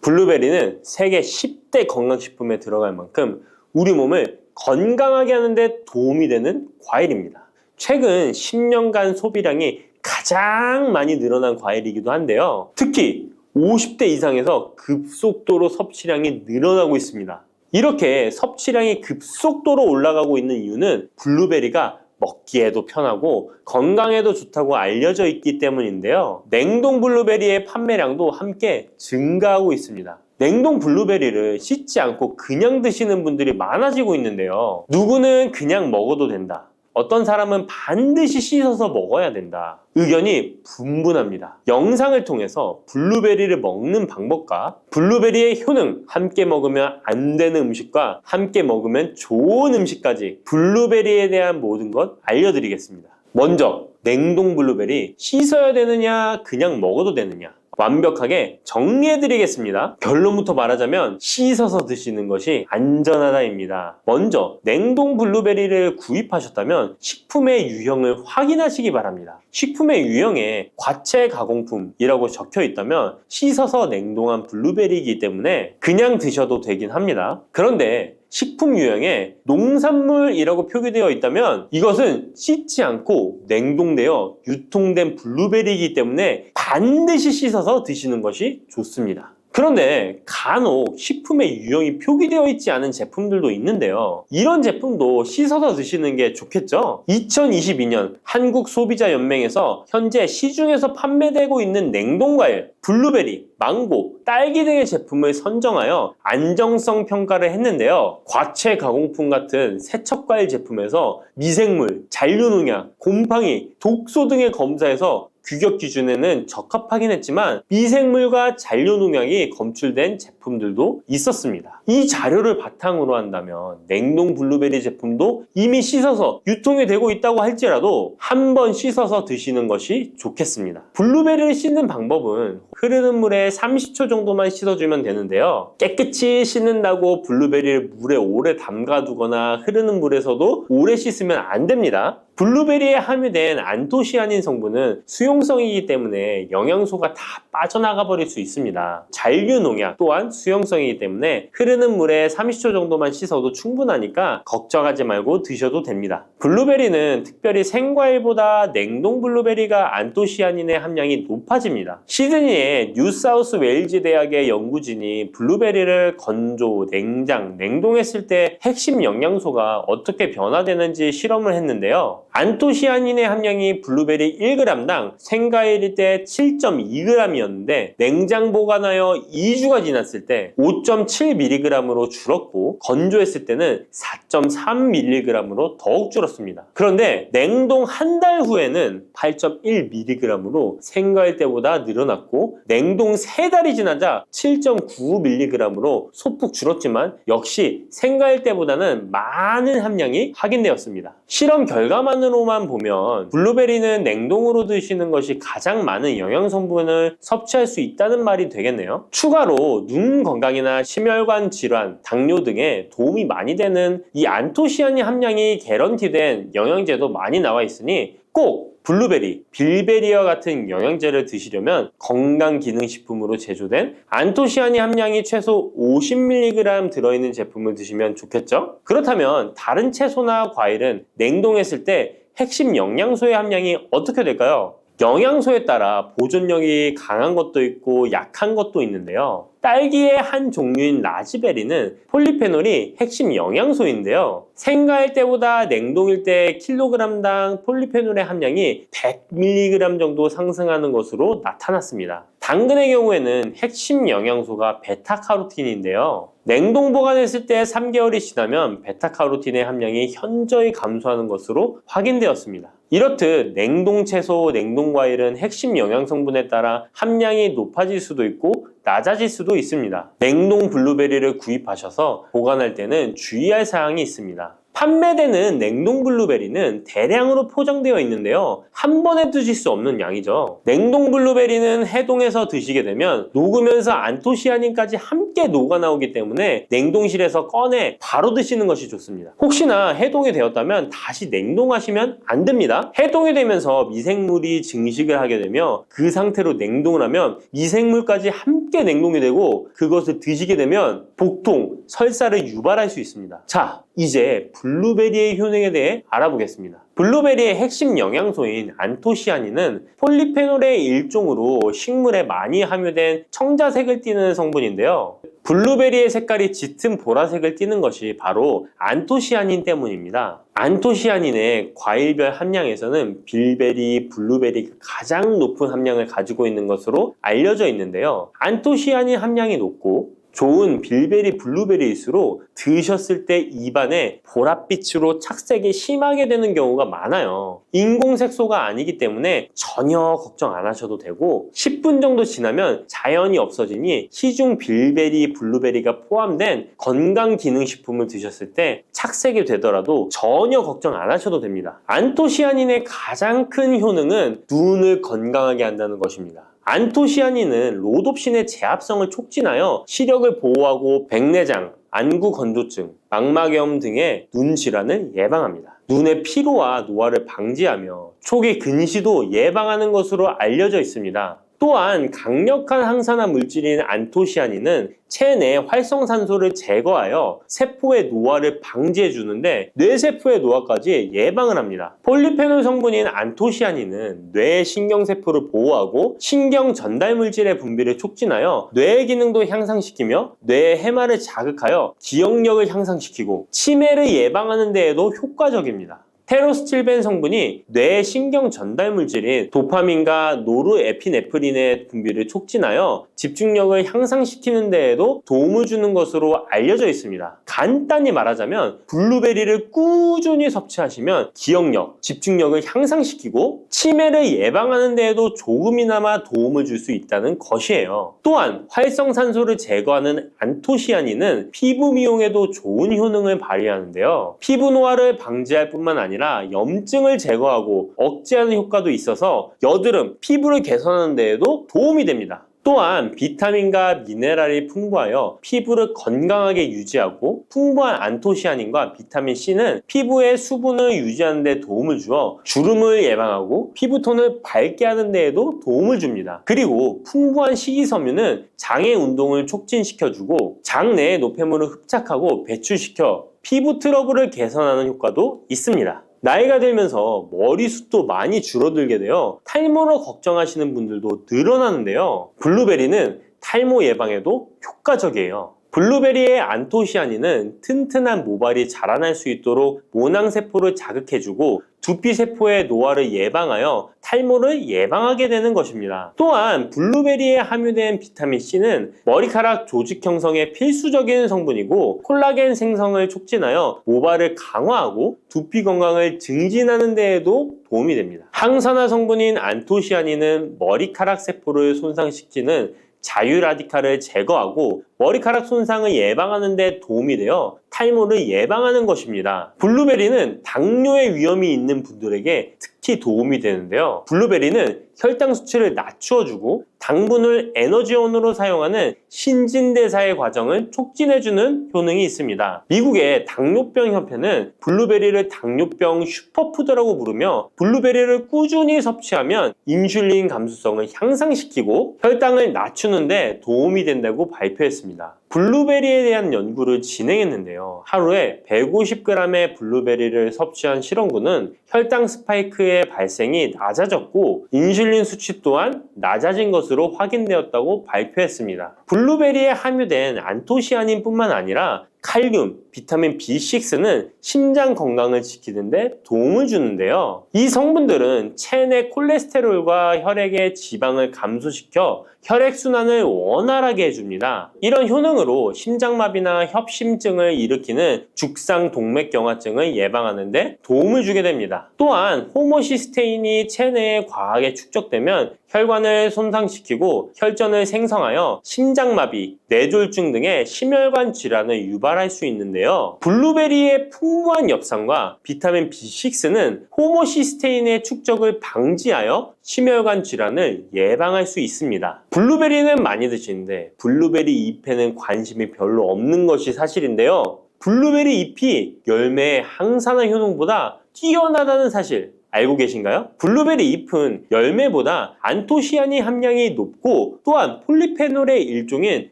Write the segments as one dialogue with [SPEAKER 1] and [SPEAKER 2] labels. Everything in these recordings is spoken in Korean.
[SPEAKER 1] 블루베리는 세계 10대 건강식품에 들어갈 만큼 우리 몸을 건강하게 하는데 도움이 되는 과일입니다. 최근 10년간 소비량이 가장 많이 늘어난 과일이기도 한데요. 특히 50대 이상에서 급속도로 섭취량이 늘어나고 있습니다. 이렇게 섭취량이 급속도로 올라가고 있는 이유는 블루베리가 먹기에도 편하고 건강에도 좋다고 알려져 있기 때문인데요. 냉동 블루베리의 판매량도 함께 증가하고 있습니다. 냉동 블루베리를 씻지 않고 그냥 드시는 분들이 많아지고 있는데요. 누구는 그냥 먹어도 된다. 어떤 사람은 반드시 씻어서 먹어야 된다. 의견이 분분합니다. 영상을 통해서 블루베리를 먹는 방법과 블루베리의 효능, 함께 먹으면 안 되는 음식과 함께 먹으면 좋은 음식까지 블루베리에 대한 모든 것 알려드리겠습니다. 먼저 냉동 블루베리 씻어야 되느냐 그냥 먹어도 되느냐 완벽하게 정리해드리겠습니다. 결론부터 말하자면 씻어서 드시는 것이 안전하다입니다. 먼저 냉동 블루베리를 구입하셨다면 식품의 유형을 확인하시기 바랍니다. 식품의 유형에 과체 가공품이라고 적혀 있다면 씻어서 냉동한 블루베리이기 때문에 그냥 드셔도 되긴 합니다. 그런데 식품 유형에 농산물이라고 표기되어 있다면 이것은 씻지 않고 냉동되어 유통된 블루베리이기 때문에 반드시 씻어서 드시는 것이 좋습니다. 그런데 간혹 식품의 유형이 표기되어 있지 않은 제품들도 있는데요. 이런 제품도 씻어서 드시는 게 좋겠죠? 2022년 한국소비자연맹에서 현재 시중에서 판매되고 있는 냉동과일, 블루베리, 망고, 딸기 등의 제품을 선정하여 안정성 평가를 했는데요. 과체 가공품 같은 세척과일 제품에서 미생물, 잔류농약, 곰팡이, 독소 등의 검사에서 규격 기준에는 적합하긴 했지만 미생물과 잔류농약이 검출된 제품들도 있었습니다. 이 자료를 바탕으로 한다면 냉동 블루베리 제품도 이미 씻어서 유통이 되고 있다고 할지라도 한번 씻어서 드시는 것이 좋겠습니다. 블루베리를 씻는 방법은 흐르는 물에 30초 정도만 씻어주면 되는데요. 깨끗이 씻는다고 블루베리를 물에 오래 담가두거나 흐르는 물에서도 오래 씻으면 안 됩니다. 블루베리에 함유된 안토시아닌 성분은 수용성이기 때문에 영양소가 다 빠져나가 버릴 수 있습니다. 잔류농약 또한 수용성이기 때문에 흐르는 물에 30초 정도만 씻어도 충분하니까 걱정하지 말고 드셔도 됩니다. 블루베리는 특별히 생과일보다 냉동 블루베리가 안토시아닌의 함량이 높아집니다. 시드니의 뉴사우스 웨일즈 대학의 연구진이 블루베리를 건조, 냉장, 냉동했을 때 핵심 영양소가 어떻게 변화되는지 실험을 했는데요. 안토시아닌의 함량이 블루베리 1g당 생과일일 때 7.2g이었는데 냉장 보관하여 2주가 지났을 때 5.7mg으로 줄었고 건조했을 때는 4.3mg으로 더욱 줄었습니다. 그런데 냉동 한 달 후에는 8.1mg으로 생과일 때보다 늘어났고 냉동 3달이 지나자 7.9mg으로 소폭 줄었지만 역시 생과일 때보다는 많은 함량이 확인되었습니다. 실험 결과만으로만 보면 블루베리는 냉동으로 드시는 것이 가장 많은 영양 성분을 섭취할 수 있다는 말이 되겠네요. 추가로 눈 건강이나 심혈관 질환, 당뇨 등에 도움이 많이 되는 이 안토시아닌 함량이 개런티된 영양제도 많이 나와 있으니 꼭 블루베리, 빌베리와 같은 영양제를 드시려면 건강기능식품으로 제조된 안토시아닌 함량이 최소 50mg 들어있는 제품을 드시면 좋겠죠? 그렇다면 다른 채소나 과일은 냉동했을 때 핵심 영양소의 함량이 어떻게 될까요? 영양소에 따라 보존력이 강한 것도 있고 약한 것도 있는데요. 딸기의 한 종류인 라즈베리는 폴리페놀이 핵심 영양소인데요. 생과일 때보다 냉동일 때 킬로그램당 폴리페놀의 함량이 100mg 정도 상승하는 것으로 나타났습니다. 당근의 경우에는 핵심 영양소가 베타카로틴인데요. 냉동 보관했을 때 3개월이 지나면 베타카로틴의 함량이 현저히 감소하는 것으로 확인되었습니다. 이렇듯 냉동 채소, 냉동 과일은 핵심 영양 성분에 따라 함량이 높아질 수도 있고 낮아질 수도 있습니다. 냉동 블루베리를 구입하셔서 보관할 때는 주의할 사항이 있습니다. 판매되는 냉동 블루베리는 대량으로 포장되어 있는데요. 한 번에 드실 수 없는 양이죠. 냉동 블루베리는 해동해서 드시게 되면 녹으면서 안토시아닌까지 함께 녹아 나오기 때문에 냉동실에서 꺼내 바로 드시는 것이 좋습니다. 혹시나 해동이 되었다면 다시 냉동하시면 안 됩니다. 해동이 되면서 미생물이 증식을 하게 되며 그 상태로 냉동을 하면 미생물까지 함께 냉동이 되고 그것을 드시게 되면 복통, 설사를 유발할 수 있습니다. 자, 이제 블루베리의 효능에 대해 알아보겠습니다. 블루베리의 핵심 영양소인 안토시아닌은 폴리페놀의 일종으로 식물에 많이 함유된 청자색을 띠는 성분인데요. 블루베리의 색깔이 짙은 보라색을 띠는 것이 바로 안토시아닌 때문입니다. 안토시아닌의 과일별 함량에서는 빌베리, 블루베리가 가장 높은 함량을 가지고 있는 것으로 알려져 있는데요. 안토시아닌 함량이 높고 좋은 빌베리, 블루베리일수록 드셨을 때 입안에 보랏빛으로 착색이 심하게 되는 경우가 많아요. 인공색소가 아니기 때문에 전혀 걱정 안 하셔도 되고 10분 정도 지나면 자연히 없어지니 시중 빌베리, 블루베리가 포함된 건강기능식품을 드셨을 때 착색이 되더라도 전혀 걱정 안 하셔도 됩니다. 안토시아닌의 가장 큰 효능은 눈을 건강하게 한다는 것입니다. 안토시아닌은 로놉신의 제합성을 촉진하여 시력을 보호하고 백내장, 안구 건조증, 망막염 등의 눈 질환을 예방합니다. 눈의 피로와 노화를 방지하며 초기 근시도 예방하는 것으로 알려져 있습니다. 또한 강력한 항산화 물질인 안토시아닌은 체내 활성산소를 제거하여 세포의 노화를 방지해 주는데 뇌세포의 노화까지 예방을 합니다. 폴리페놀 성분인 안토시아닌은 뇌의 신경세포를 보호하고 신경 전달 물질의 분비를 촉진하여 뇌의 기능도 향상시키며 뇌의 해마를 자극하여 기억력을 향상시키고 치매를 예방하는 데에도 효과적입니다. 테로스틸벤 성분이 뇌의 신경 전달 물질인 도파민과 노르에피네프린의 분비를 촉진하여 집중력을 향상시키는 데에도 도움을 주는 것으로 알려져 있습니다. 간단히 말하자면 블루베리를 꾸준히 섭취하시면 기억력, 집중력을 향상시키고 치매를 예방하는 데에도 조금이나마 도움을 줄 수 있다는 것이에요. 또한 활성산소를 제거하는 안토시아닌은 피부 미용에도 좋은 효능을 발휘하는데요. 피부 노화를 방지할 뿐만 아니라 염증을 제거하고 억제하는 효과도 있어서 여드름, 피부를 개선하는 데에도 도움이 됩니다. 또한 비타민과 미네랄이 풍부하여 피부를 건강하게 유지하고 풍부한 안토시아닌과 비타민C는 피부의 수분을 유지하는 데 도움을 주어 주름을 예방하고 피부톤을 밝게 하는 데에도 도움을 줍니다. 그리고 풍부한 식이섬유는 장의 운동을 촉진시켜주고 장내의 노폐물을 흡착하고 배출시켜 피부 트러블을 개선하는 효과도 있습니다. 나이가 들면서 머리숱도 많이 줄어들게 되어 탈모로 걱정하시는 분들도 늘어나는데요. 블루베리는 탈모 예방에도 효과적이에요. 블루베리의 안토시아닌은 튼튼한 모발이 자라날 수 있도록 모낭세포를 자극해주고 두피세포의 노화를 예방하여 탈모를 예방하게 되는 것입니다. 또한 블루베리에 함유된 비타민C는 머리카락 조직 형성에 필수적인 성분이고 콜라겐 생성을 촉진하여 모발을 강화하고 두피 건강을 증진하는 데에도 도움이 됩니다. 항산화 성분인 안토시아닌은 머리카락 세포를 손상시키는 자유라디칼을 제거하고 머리카락 손상을 예방하는 데 도움이 되어 탈모를 예방하는 것입니다. 블루베리는 당뇨의 위험이 있는 분들에게 특히 도움이 되는데요. 블루베리는 혈당 수치를 낮추어주고 당분을 에너지원으로 사용하는 신진대사의 과정을 촉진해주는 효능이 있습니다. 미국의 당뇨병 협회는 블루베리를 당뇨병 슈퍼푸드라고 부르며 블루베리를 꾸준히 섭취하면 인슐린 감수성을 향상시키고 혈당을 낮추는 데 도움이 된다고 발표했습니다. 블루베리에 대한 연구를 진행했는데요. 하루에 150g의 블루베리를 섭취한 실험군은 혈당 스파이크의 발생이 낮아졌고 인슐린 수치 또한 낮아진 것으로 확인되었다고 발표했습니다. 블루베리에 함유된 안토시아닌뿐만 아니라 칼륨, 비타민 B6는 심장 건강을 지키는 데 도움을 주는데요. 이 성분들은 체내 콜레스테롤과 혈액의 지방을 감소시켜 혈액순환을 원활하게 해줍니다. 이런 효능으로 심장마비나 협심증을 일으키는 죽상동맥경화증을 예방하는 데 도움을 주게 됩니다. 또한 호모시스테인이 체내에 과하게 축적되면 혈관을 손상시키고 혈전을 생성하여 심장마비, 뇌졸중 등의 심혈관 질환을 유발할 수 있는데요. 블루베리의 풍부한 엽산과 비타민 B6는 호모시스테인의 축적을 방지하여 심혈관 질환을 예방할 수 있습니다. 블루베리는 많이 드시는데 블루베리 잎에는 관심이 별로 없는 것이 사실인데요. 블루베리 잎이 열매의 항산화 효능보다 뛰어나다는 사실 알고 계신가요? 블루베리 잎은 열매보다 안토시아닌 함량이 높고 또한 폴리페놀의 일종인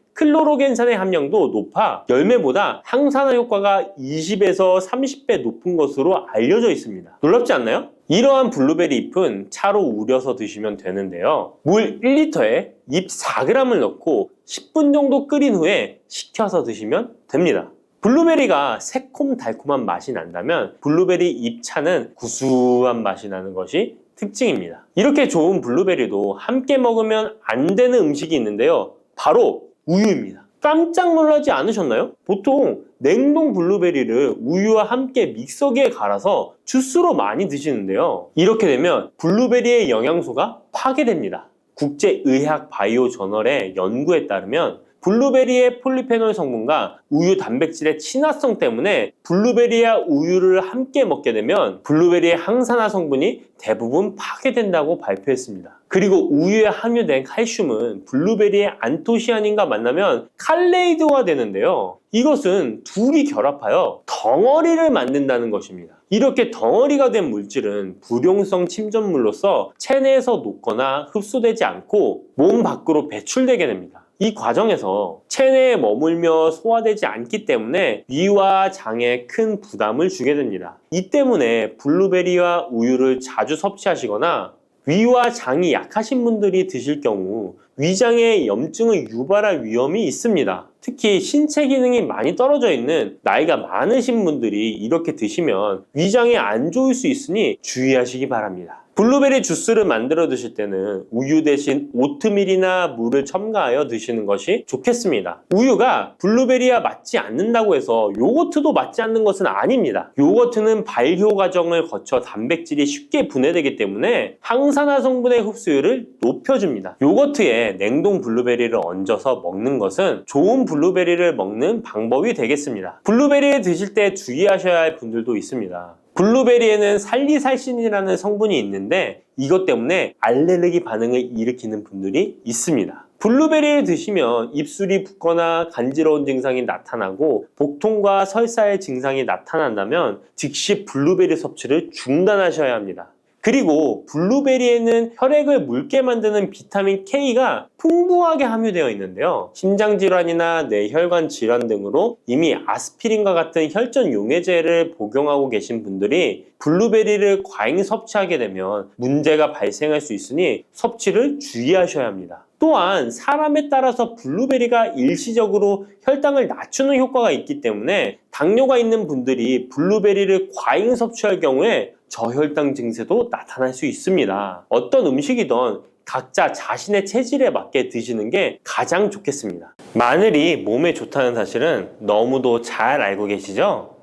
[SPEAKER 1] 클로로겐산의 함량도 높아 열매보다 항산화 효과가 20에서 30배 높은 것으로 알려져 있습니다. 놀랍지 않나요? 이러한 블루베리 잎은 차로 우려서 드시면 되는데요. 물 1리터에 잎 4g을 넣고 10분 정도 끓인 후에 식혀서 드시면 됩니다. 블루베리가 새콤달콤한 맛이 난다면 블루베리 잎차는 구수한 맛이 나는 것이 특징입니다. 이렇게 좋은 블루베리도 함께 먹으면 안 되는 음식이 있는데요. 바로 우유입니다. 깜짝 놀라지 않으셨나요? 보통 냉동 블루베리를 우유와 함께 믹서기에 갈아서 주스로 많이 드시는데요. 이렇게 되면 블루베리의 영양소가 파괴됩니다. 국제의학 바이오 저널의 연구에 따르면 블루베리의 폴리페놀 성분과 우유 단백질의 친화성 때문에 블루베리와 우유를 함께 먹게 되면 블루베리의 항산화 성분이 대부분 파괴된다고 발표했습니다. 그리고 우유에 함유된 칼슘은 블루베리의 안토시아닌과 만나면 칼레이드화 되는데요. 이것은 둘이 결합하여 덩어리를 만든다는 것입니다. 이렇게 덩어리가 된 물질은 불용성 침전물로서 체내에서 녹거나 흡수되지 않고 몸 밖으로 배출되게 됩니다. 이 과정에서 체내에 머물며 소화되지 않기 때문에 위와 장에 큰 부담을 주게 됩니다. 이 때문에 블루베리와 우유를 자주 섭취하시거나 위와 장이 약하신 분들이 드실 경우 위장에 염증을 유발할 위험이 있습니다. 특히 신체 기능이 많이 떨어져 있는 나이가 많으신 분들이 이렇게 드시면 위장에 안 좋을 수 있으니 주의하시기 바랍니다. 블루베리 주스를 만들어 드실 때는 우유 대신 오트밀이나 물을 첨가하여 드시는 것이 좋겠습니다. 우유가 블루베리와 맞지 않는다고 해서 요거트도 맞지 않는 것은 아닙니다. 요거트는 발효 과정을 거쳐 단백질이 쉽게 분해되기 때문에 항산화 성분의 흡수율을 높여줍니다. 요거트에 냉동 블루베리를 얹어서 먹는 것은 좋은 블루베리를 먹는 방법이 되겠습니다. 블루베리를 드실 때 주의하셔야 할 분들도 있습니다. 블루베리에는 살리살신이라는 성분이 있는데 이것 때문에 알레르기 반응을 일으키는 분들이 있습니다. 블루베리를 드시면 입술이 붓거나 간지러운 증상이 나타나고 복통과 설사의 증상이 나타난다면 즉시 블루베리 섭취를 중단하셔야 합니다. 그리고 블루베리에는 혈액을 묽게 만드는 비타민 K가 풍부하게 함유되어 있는데요. 심장질환이나 뇌혈관 질환 등으로 이미 아스피린과 같은 혈전 용해제를 복용하고 계신 분들이 블루베리를 과잉 섭취하게 되면 문제가 발생할 수 있으니 섭취를 주의하셔야 합니다. 또한 사람에 따라서 블루베리가 일시적으로 혈당을 낮추는 효과가 있기 때문에 당뇨가 있는 분들이 블루베리를 과잉 섭취할 경우에 저혈당 증세도 나타날 수 있습니다. 어떤 음식이든 각자 자신의 체질에 맞게 드시는 게 가장 좋겠습니다. 마늘이 몸에 좋다는 사실은 너무도 잘 알고 계시죠?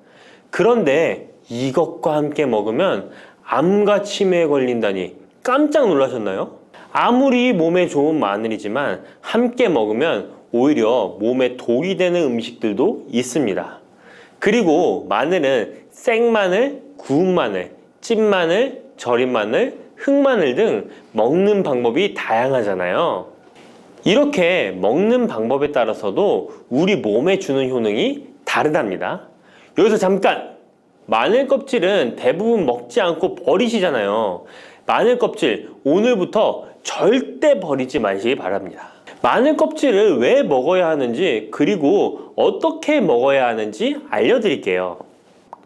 [SPEAKER 1] 그런데 이것과 함께 먹으면 암과 치매에 걸린다니 깜짝 놀라셨나요? 아무리 몸에 좋은 마늘이지만 함께 먹으면 오히려 몸에 독이 되는 음식들도 있습니다. 그리고 마늘은 생마늘, 구운 마늘, 찐마늘, 절인 마늘, 흑마늘 등 먹는 방법이 다양하잖아요. 이렇게 먹는 방법에 따라서도 우리 몸에 주는 효능이 다르답니다. 여기서 잠깐! 마늘 껍질은 대부분 먹지 않고 버리시잖아요. 마늘 껍질 오늘부터 절대 버리지 마시기 바랍니다. 마늘 껍질을 왜 먹어야 하는지 그리고 어떻게 먹어야 하는지 알려드릴게요.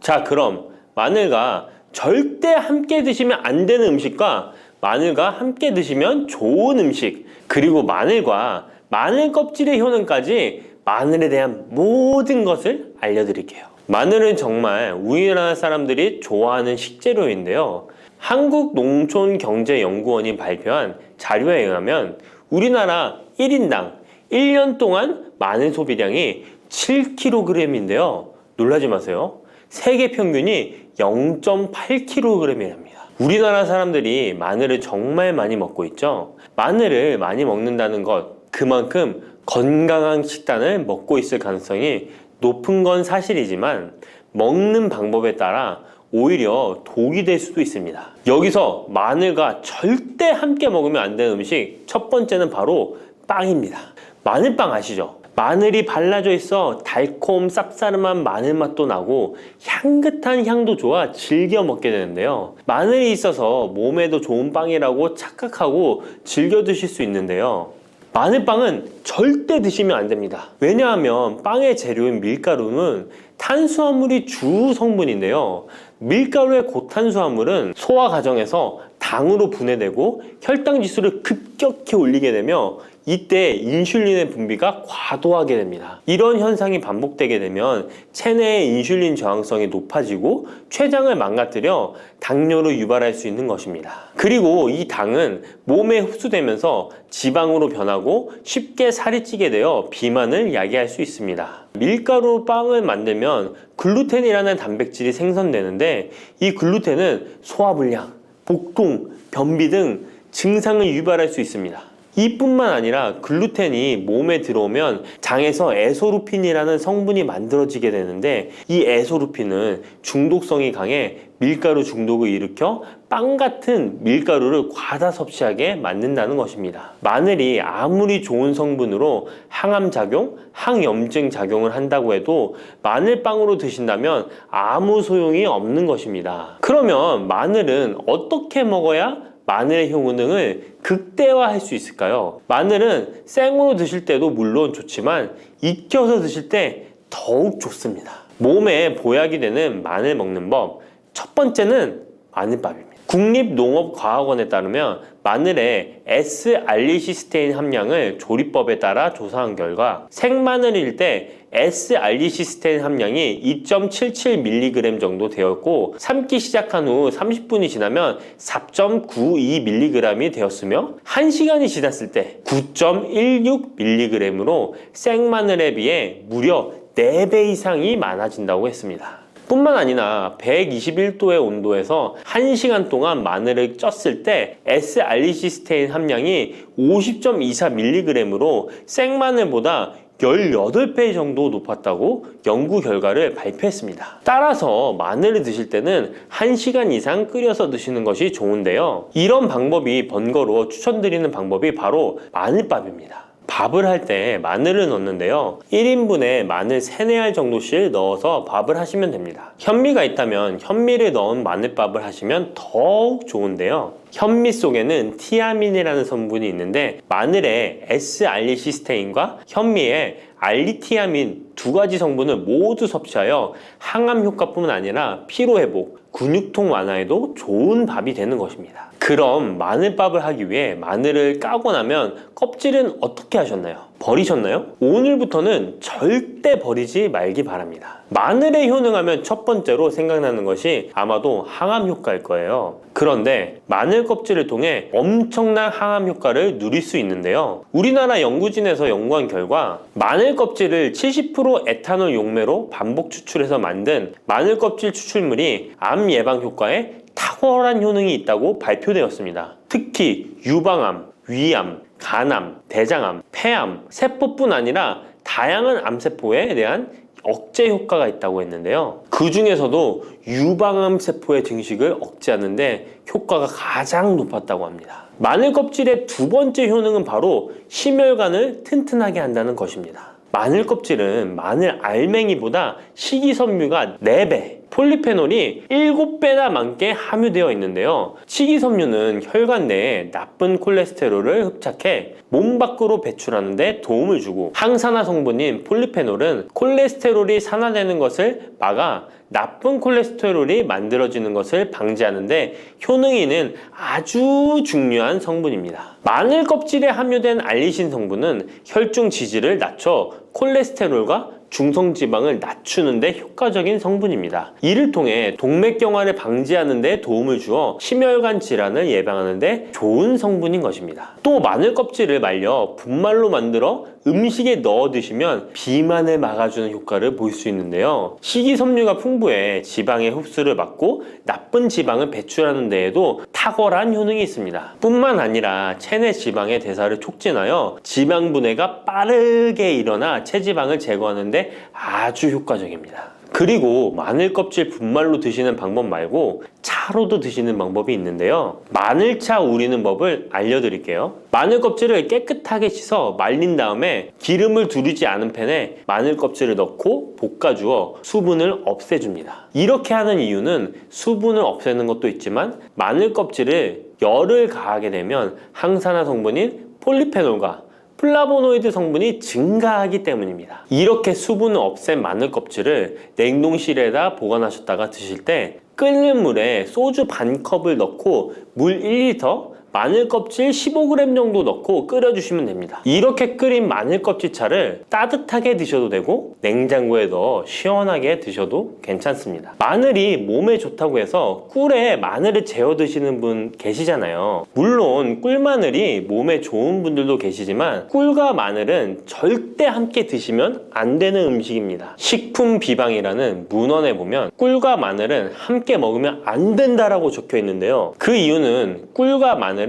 [SPEAKER 1] 자, 그럼 마늘과 절대 함께 드시면 안 되는 음식과 마늘과 함께 드시면 좋은 음식, 그리고 마늘과 마늘 껍질의 효능까지 마늘에 대한 모든 것을 알려드릴게요. 마늘은 정말 우리나라 사람들이 좋아하는 식재료인데요. 한국농촌경제연구원이 발표한 자료에 의하면 우리나라 1인당 1년 동안 마늘 소비량이 7kg인데요. 놀라지 마세요. 세계 평균이 0.8kg이랍니다. 우리나라 사람들이 마늘을 정말 많이 먹고 있죠. 마늘을 많이 먹는다는 것, 그만큼 건강한 식단을 먹고 있을 가능성이 높은 건 사실이지만 먹는 방법에 따라 오히려 독이 될 수도 있습니다. 여기서 마늘과 절대 함께 먹으면 안 되는 음식 첫 번째는 바로 빵입니다. 마늘빵 아시죠? 마늘이 발라져 있어 달콤 쌉싸름한 마늘 맛도 나고 향긋한 향도 좋아 즐겨 먹게 되는데요. 마늘이 있어서 몸에도 좋은 빵이라고 착각하고 즐겨 드실 수 있는데요. 마늘빵은 절대 드시면 안 됩니다. 왜냐하면 빵의 재료인 밀가루는 탄수화물이 주 성분인데요. 밀가루의 고탄수화물은 소화 과정에서 당으로 분해되고 혈당 지수를 급격히 올리게 되며 이때 인슐린의 분비가 과도하게 됩니다. 이런 현상이 반복되게 되면 체내의 인슐린 저항성이 높아지고 췌장을 망가뜨려 당뇨를 유발할 수 있는 것입니다. 그리고 이 당은 몸에 흡수되면서 지방으로 변하고 쉽게 살이 찌게 되어 비만을 야기할 수 있습니다. 밀가루 빵을 만들면 글루텐이라는 단백질이 생성되는데 이 글루텐은 소화불량, 복통, 변비 등 증상을 유발할 수 있습니다. 이뿐만 아니라 글루텐이 몸에 들어오면 장에서 에소루핀이라는 성분이 만들어지게 되는데 이 에소루핀은 중독성이 강해 밀가루 중독을 일으켜 빵 같은 밀가루를 과다 섭취하게 만든다는 것입니다. 마늘이 아무리 좋은 성분으로 항암 작용, 항염증 작용을 한다고 해도 마늘빵으로 드신다면 아무 소용이 없는 것입니다. 그러면 마늘은 어떻게 먹어야 마늘의 효능을 극대화할 수 있을까요? 마늘은 생으로 드실 때도 물론 좋지만 익혀서 드실 때 더욱 좋습니다. 몸에 보약이 되는 마늘 먹는 법, 첫 번째는 마늘밥입니다. 국립농업과학원에 따르면 마늘의 S-알리시스테인 함량을 조리법에 따라 조사한 결과 생마늘일 때 S-알리시스테인 함량이 2.77mg 정도 되었고 삶기 시작한 후 30분이 지나면 4.92mg이 되었으며 1시간이 지났을 때 9.16mg으로 생마늘에 비해 무려 4배 이상이 많아진다고 했습니다. 뿐만 아니라 121도의 온도에서 1시간 동안 마늘을 쪘을 때 S-알리시스테인 함량이 50.24mg으로 생마늘보다 18배 정도 높았다고 연구 결과를 발표했습니다. 따라서 마늘을 드실 때는 1시간 이상 끓여서 드시는 것이 좋은데요. 이런 방법이 번거로워 추천드리는 방법이 바로 마늘밥입니다. 밥을 할 때 마늘을 넣는데요. 1인분에 마늘 3, 4알 정도씩 넣어서 밥을 하시면 됩니다. 현미가 있다면 현미를 넣은 마늘밥을 하시면 더욱 좋은데요. 현미 속에는 티아민이라는 성분이 있는데 마늘의 S-알리시스테인과 현미의 알리티아민 두 가지 성분을 모두 섭취하여 항암 효과뿐만 아니라 피로회복, 근육통 완화에도 좋은 밥이 되는 것입니다. 그럼 마늘밥을 하기 위해 마늘을 까고 나면 껍질은 어떻게 하셨나요? 버리셨나요? 오늘부터는 절대 버리지 말기 바랍니다. 마늘에 효능하면 첫 번째로 생각나는 것이 아마도 항암 효과일 거예요. 그런데 마늘 껍질을 통해 엄청난 항암 효과를 누릴 수 있는데요. 우리나라 연구진에서 연구한 결과 마늘 껍질을 70% 에탄올 용매로 반복 추출해서 만든 마늘 껍질 추출물이 암 예방 효과에 탁월한 효능이 있다고 발표되었습니다. 특히 유방암, 위암, 간암, 대장암, 폐암, 세포뿐 아니라 다양한 암세포에 대한 억제 효과가 있다고 했는데요. 그 중에서도 유방암 세포의 증식을 억제하는 데 효과가 가장 높았다고 합니다. 마늘 껍질의 두 번째 효능은 바로 심혈관을 튼튼하게 한다는 것입니다. 마늘 껍질은 마늘 알맹이보다 식이섬유가 4배, 폴리페놀이 7배나 많게 함유되어 있는데요. 식이섬유는 혈관 내에 나쁜 콜레스테롤을 흡착해 몸 밖으로 배출하는 데 도움을 주고 항산화 성분인 폴리페놀은 콜레스테롤이 산화되는 것을 막아 나쁜 콜레스테롤이 만들어지는 것을 방지하는 데 효능이 있는 아주 중요한 성분입니다. 마늘 껍질에 함유된 알리신 성분은 혈중 지지를 낮춰 콜레스테롤과 중성지방을 낮추는 데 효과적인 성분입니다. 이를 통해 동맥경화를 방지하는 데 도움을 주어 심혈관 질환을 예방하는 데 좋은 성분인 것입니다. 또 마늘 껍질을 말려 분말로 만들어 음식에 넣어 드시면 비만을 막아주는 효과를 볼 수 있는데요. 식이섬유가 풍부해 지방의 흡수를 막고 나쁜 지방을 배출하는 데에도 탁월한 효능이 있습니다. 뿐만 아니라 체내 지방의 대사를 촉진하여 지방 분해가 빠르게 일어나 체지방을 제거하는 데 아주 효과적입니다. 그리고 마늘 껍질 분말로 드시는 방법 말고 차로도 드시는 방법이 있는데요. 마늘차 우리는 법을 알려드릴게요. 마늘 껍질을 깨끗하게 씻어 말린 다음에 기름을 두르지 않은 팬에 마늘 껍질을 넣고 볶아주어 수분을 없애줍니다. 이렇게 하는 이유는 수분을 없애는 것도 있지만 마늘 껍질을 열을 가하게 되면 항산화 성분인 폴리페놀과 플라보노이드 성분이 증가하기 때문입니다. 이렇게 수분을 없앤 마늘 껍질을 냉동실에다 보관하셨다가 드실 때 끓는 물에 소주 반 컵을 넣고 물 1리터, 마늘 껍질 15g 정도 넣고 끓여주시면 됩니다. 이렇게 끓인 마늘 껍질차를 따뜻하게 드셔도 되고 냉장고에 넣어 시원하게 드셔도 괜찮습니다. 마늘이 몸에 좋다고 해서 꿀에 마늘을 재워 드시는 분 계시잖아요. 물론 꿀마늘이 몸에 좋은 분들도 계시지만 꿀과 마늘은 절대 함께 드시면 안 되는 음식입니다. 식품 비방이라는 문헌에 보면 꿀과 마늘은 함께 먹으면 안 된다라고 적혀 있는데요. 그 이유는 꿀과 마늘은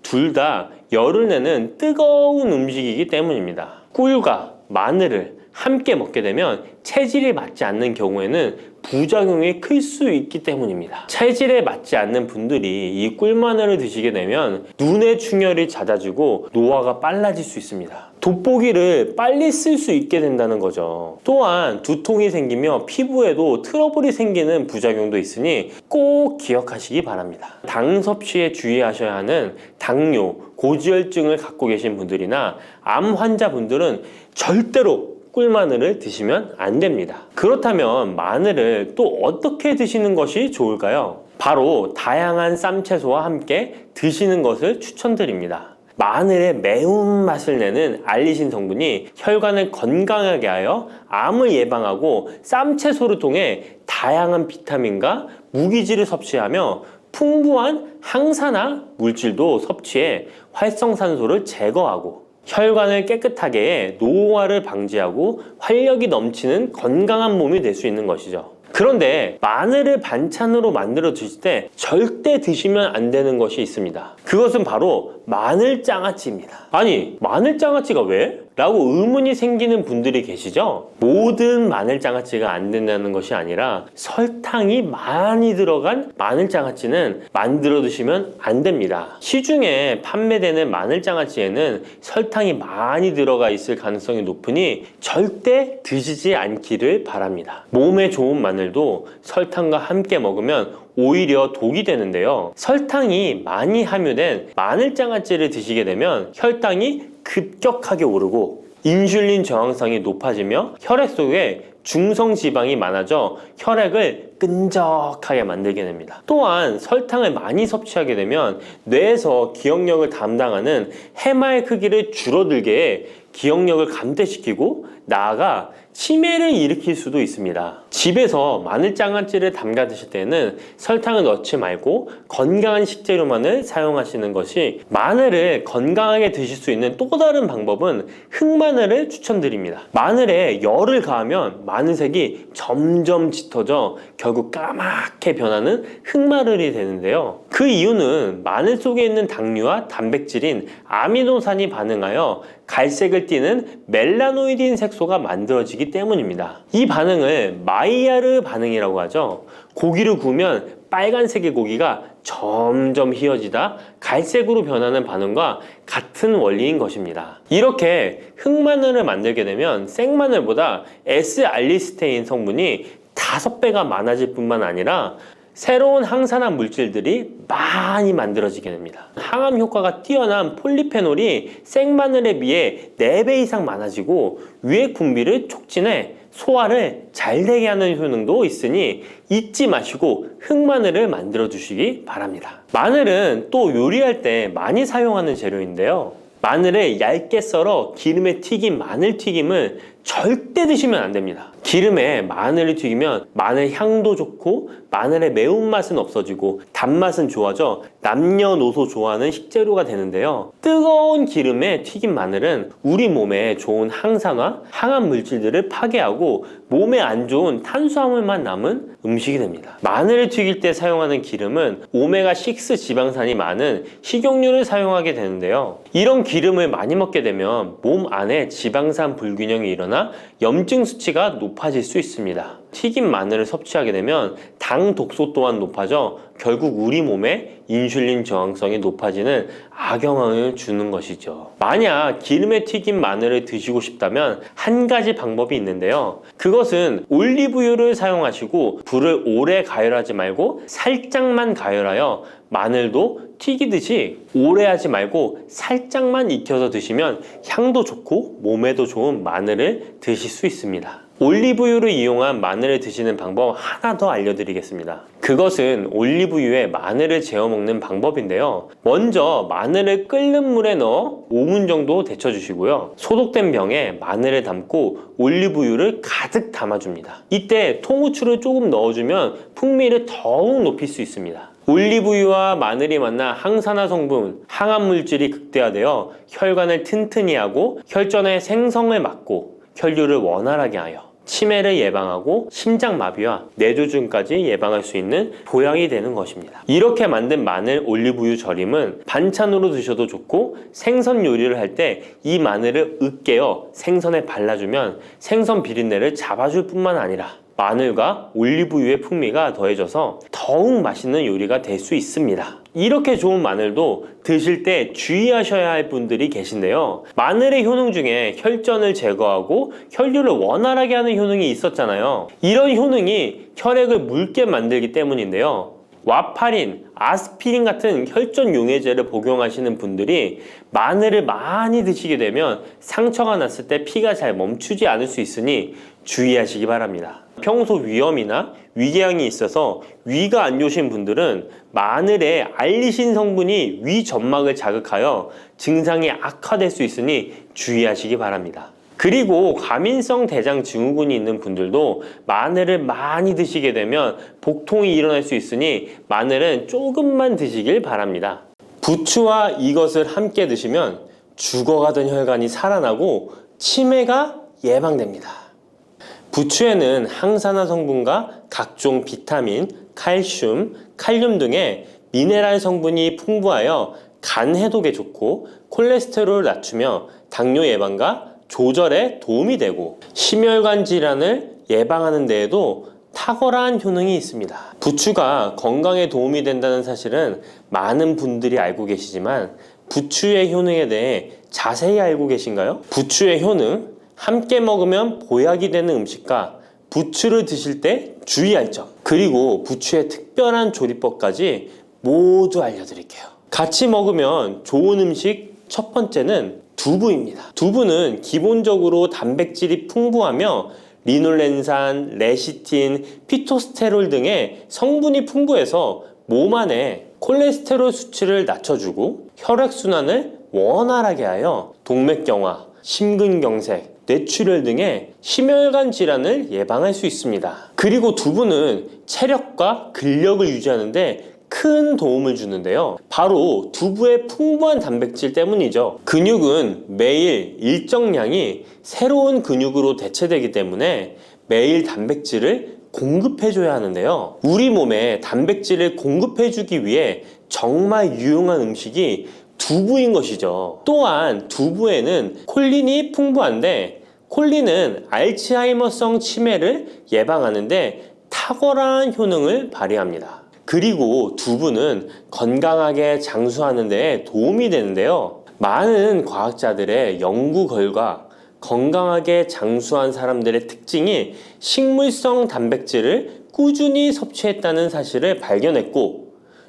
[SPEAKER 1] 둘 다 열을 내는 뜨거운 음식이기 때문입니다. 꿀과 마늘을 함께 먹게 되면 체질이 맞지 않는 경우에는 부작용이 클 수 있기 때문입니다. 체질에 맞지 않는 분들이 이 꿀마늘을 드시게 되면 눈의 충혈이 잦아지고 노화가 빨라질 수 있습니다. 돋보기를 빨리 쓸 수 있게 된다는 거죠. 또한 두통이 생기며 피부에도 트러블이 생기는 부작용도 있으니 꼭 기억하시기 바랍니다. 당 섭취에 주의하셔야 하는 당뇨, 고지혈증을 갖고 계신 분들이나 암 환자분들은 절대로 꿀마늘을 드시면 안 됩니다. 그렇다면 마늘을 또 어떻게 드시는 것이 좋을까요? 바로 다양한 쌈채소와 함께 드시는 것을 추천드립니다. 마늘의 매운맛을 내는 알리신 성분이 혈관을 건강하게 하여 암을 예방하고 쌈채소를 통해 다양한 비타민과 무기질을 섭취하며 풍부한 항산화 물질도 섭취해 활성산소를 제거하고 혈관을 깨끗하게 해 노화를 방지하고 활력이 넘치는 건강한 몸이 될 수 있는 것이죠. 그런데 마늘을 반찬으로 만들어 드실 때 절대 드시면 안 되는 것이 있습니다. 그것은 바로 마늘장아찌입니다. 아니, 마늘장아찌가 왜? 라고 의문이 생기는 분들이 계시죠? 모든 마늘장아찌가 안 된다는 것이 아니라 설탕이 많이 들어간 마늘장아찌는 만들어 드시면 안 됩니다. 시중에 판매되는 마늘장아찌에는 설탕이 많이 들어가 있을 가능성이 높으니 절대 드시지 않기를 바랍니다. 몸에 좋은 마늘도 설탕과 함께 먹으면 오히려 독이 되는데요. 설탕이 많이 함유된 마늘장아찌를 드시게 되면 혈당이 급격하게 오르고 인슐린 저항성이 높아지며 혈액 속에 중성지방이 많아져 혈액을 끈적하게 만들게 됩니다. 또한 설탕을 많이 섭취하게 되면 뇌에서 기억력을 담당하는 해마의 크기를 줄어들게 해 기억력을 감퇴시키고 나아가 치매를 일으킬 수도 있습니다. 집에서 마늘장아찌를 담가 드실 때는 설탕을 넣지 말고 건강한 식재료만을 사용하시는 것이, 마늘을 건강하게 드실 수 있는 또 다른 방법은 흑마늘을 추천드립니다. 마늘에 열을 가하면 마늘색이 점점 짙어져 결국 까맣게 변하는 흑마늘이 되는데요. 그 이유는 마늘 속에 있는 당류와 단백질인 아미노산이 반응하여 갈색을 띠는 멜라노이딘 색소가 만들어지기 때문입니다. 이 반응을 마이야르 반응이라고 하죠. 고기를 구우면 빨간색의 고기가 점점 희어지다 갈색으로 변하는 반응과 같은 원리인 것입니다. 이렇게 흑마늘을 만들게 되면 생마늘보다 S알리스테인 성분이 5배가 많아질 뿐만 아니라 새로운 항산화 물질들이 많이 만들어지게 됩니다. 항암 효과가 뛰어난 폴리페놀이 생마늘에 비해 4배 이상 많아지고 위액 분비를 촉진해 소화를 잘 되게 하는 효능도 있으니 잊지 마시고 흑마늘을 만들어 주시기 바랍니다. 마늘은 또 요리할 때 많이 사용하는 재료인데요. 마늘을 얇게 썰어 기름에 튀긴 마늘튀김을 절대 드시면 안 됩니다. 기름에 마늘을 튀기면 마늘 향도 좋고 마늘의 매운맛은 없어지고 단맛은 좋아져 남녀노소 좋아하는 식재료가 되는데요. 뜨거운 기름에 튀긴 마늘은 우리 몸에 좋은 항산화, 항암 물질들을 파괴하고 몸에 안 좋은 탄수화물만 남은 음식이 됩니다. 마늘을 튀길 때 사용하는 기름은 오메가6 지방산이 많은 식용유를 사용하게 되는데요. 이런 기름을 많이 먹게 되면 몸 안에 지방산 불균형이 일어나 염증 수치가 높아질 수 있습니다. 튀긴 마늘을 섭취하게 되면 당 독소 또한 높아져 결국 우리 몸에 인슐린 저항성이 높아지는 악영향을 주는 것이죠. 만약 기름에 튀긴 마늘을 드시고 싶다면 한 가지 방법이 있는데요. 그것은 올리브유를 사용하시고 불을 오래 가열하지 말고 살짝만 가열하여 마늘도 튀기듯이 오래 하지 말고 살짝만 익혀서 드시면 향도 좋고 몸에도 좋은 마늘을 드실 수 있습니다. 올리브유를 이용한 마늘을 드시는 방법 하나 더 알려드리겠습니다. 그것은 올리브유에 마늘을 재워 먹는 방법인데요. 먼저 마늘을 끓는 물에 넣어 5분 정도 데쳐주시고요. 소독된 병에 마늘을 담고 올리브유를 가득 담아줍니다. 이때 통후추를 조금 넣어주면 풍미를 더욱 높일 수 있습니다. 올리브유와 마늘이 만나 항산화 성분, 항암 물질이 극대화되어 혈관을 튼튼히 하고 혈전의 생성을 막고 혈류를 원활하게 하여 치매를 예방하고 심장마비와 뇌졸중까지 예방할 수 있는 보약이 되는 것입니다. 이렇게 만든 마늘 올리브유 절임은 반찬으로 드셔도 좋고 생선 요리를 할 때 이 마늘을 으깨어 생선에 발라주면 생선 비린내를 잡아줄 뿐만 아니라 마늘과 올리브유의 풍미가 더해져서 더욱 맛있는 요리가 될 수 있습니다. 이렇게 좋은 마늘도 드실 때 주의하셔야 할 분들이 계신데요. 마늘의 효능 중에 혈전을 제거하고 혈류를 원활하게 하는 효능이 있었잖아요. 이런 효능이 혈액을 묽게 만들기 때문인데요. 와파린, 아스피린 같은 혈전 용해제를 복용하시는 분들이 마늘을 많이 드시게 되면 상처가 났을 때 피가 잘 멈추지 않을 수 있으니 주의하시기 바랍니다. 평소 위염이나 위궤양이 있어서 위가 안 좋으신 분들은 마늘에 알리신 성분이 위 점막을 자극하여 증상이 악화될 수 있으니 주의하시기 바랍니다. 그리고 과민성 대장 증후군이 있는 분들도 마늘을 많이 드시게 되면 복통이 일어날 수 있으니 마늘은 조금만 드시길 바랍니다. 부추와 이것을 함께 드시면 죽어가던 혈관이 살아나고 치매가 예방됩니다. 부추에는 항산화 성분과 각종 비타민, 칼슘, 칼륨 등의 미네랄 성분이 풍부하여 간 해독에 좋고 콜레스테롤을 낮추며 당뇨 예방과 조절에 도움이 되고 심혈관 질환을 예방하는 데에도 탁월한 효능이 있습니다. 부추가 건강에 도움이 된다는 사실은 많은 분들이 알고 계시지만 부추의 효능에 대해 자세히 알고 계신가요? 부추의 효능, 함께 먹으면 보약이 되는 음식과 부추를 드실 때 주의할 점, 그리고 부추의 특별한 조리법까지 모두 알려드릴게요. 같이 먹으면 좋은 음식 첫 번째는 두부입니다. 두부는 기본적으로 단백질이 풍부하며 리놀렌산, 레시틴, 피토스테롤 등의 성분이 풍부해서 몸 안에 콜레스테롤 수치를 낮춰주고 혈액순환을 원활하게 하여 동맥경화, 심근경색, 뇌출혈 등의 심혈관 질환을 예방할 수 있습니다. 그리고 두부는 체력과 근력을 유지하는 데 큰 도움을 주는데요. 바로 두부의 풍부한 단백질 때문이죠. 근육은 매일 일정량이 새로운 근육으로 대체되기 때문에 매일 단백질을 공급해줘야 하는데요. 우리 몸에 단백질을 공급해주기 위해 정말 유용한 음식이 두부인 것이죠. 또한 두부에는 콜린이 풍부한데 콜린은 알츠하이머성 치매를 예방하는데 탁월한 효능을 발휘합니다. 그리고 두부는 건강하게 장수하는 데 도움이 되는데요. 많은 과학자들의 연구 결과 건강하게 장수한 사람들의 특징이 식물성 단백질을 꾸준히 섭취했다는 사실을 발견했고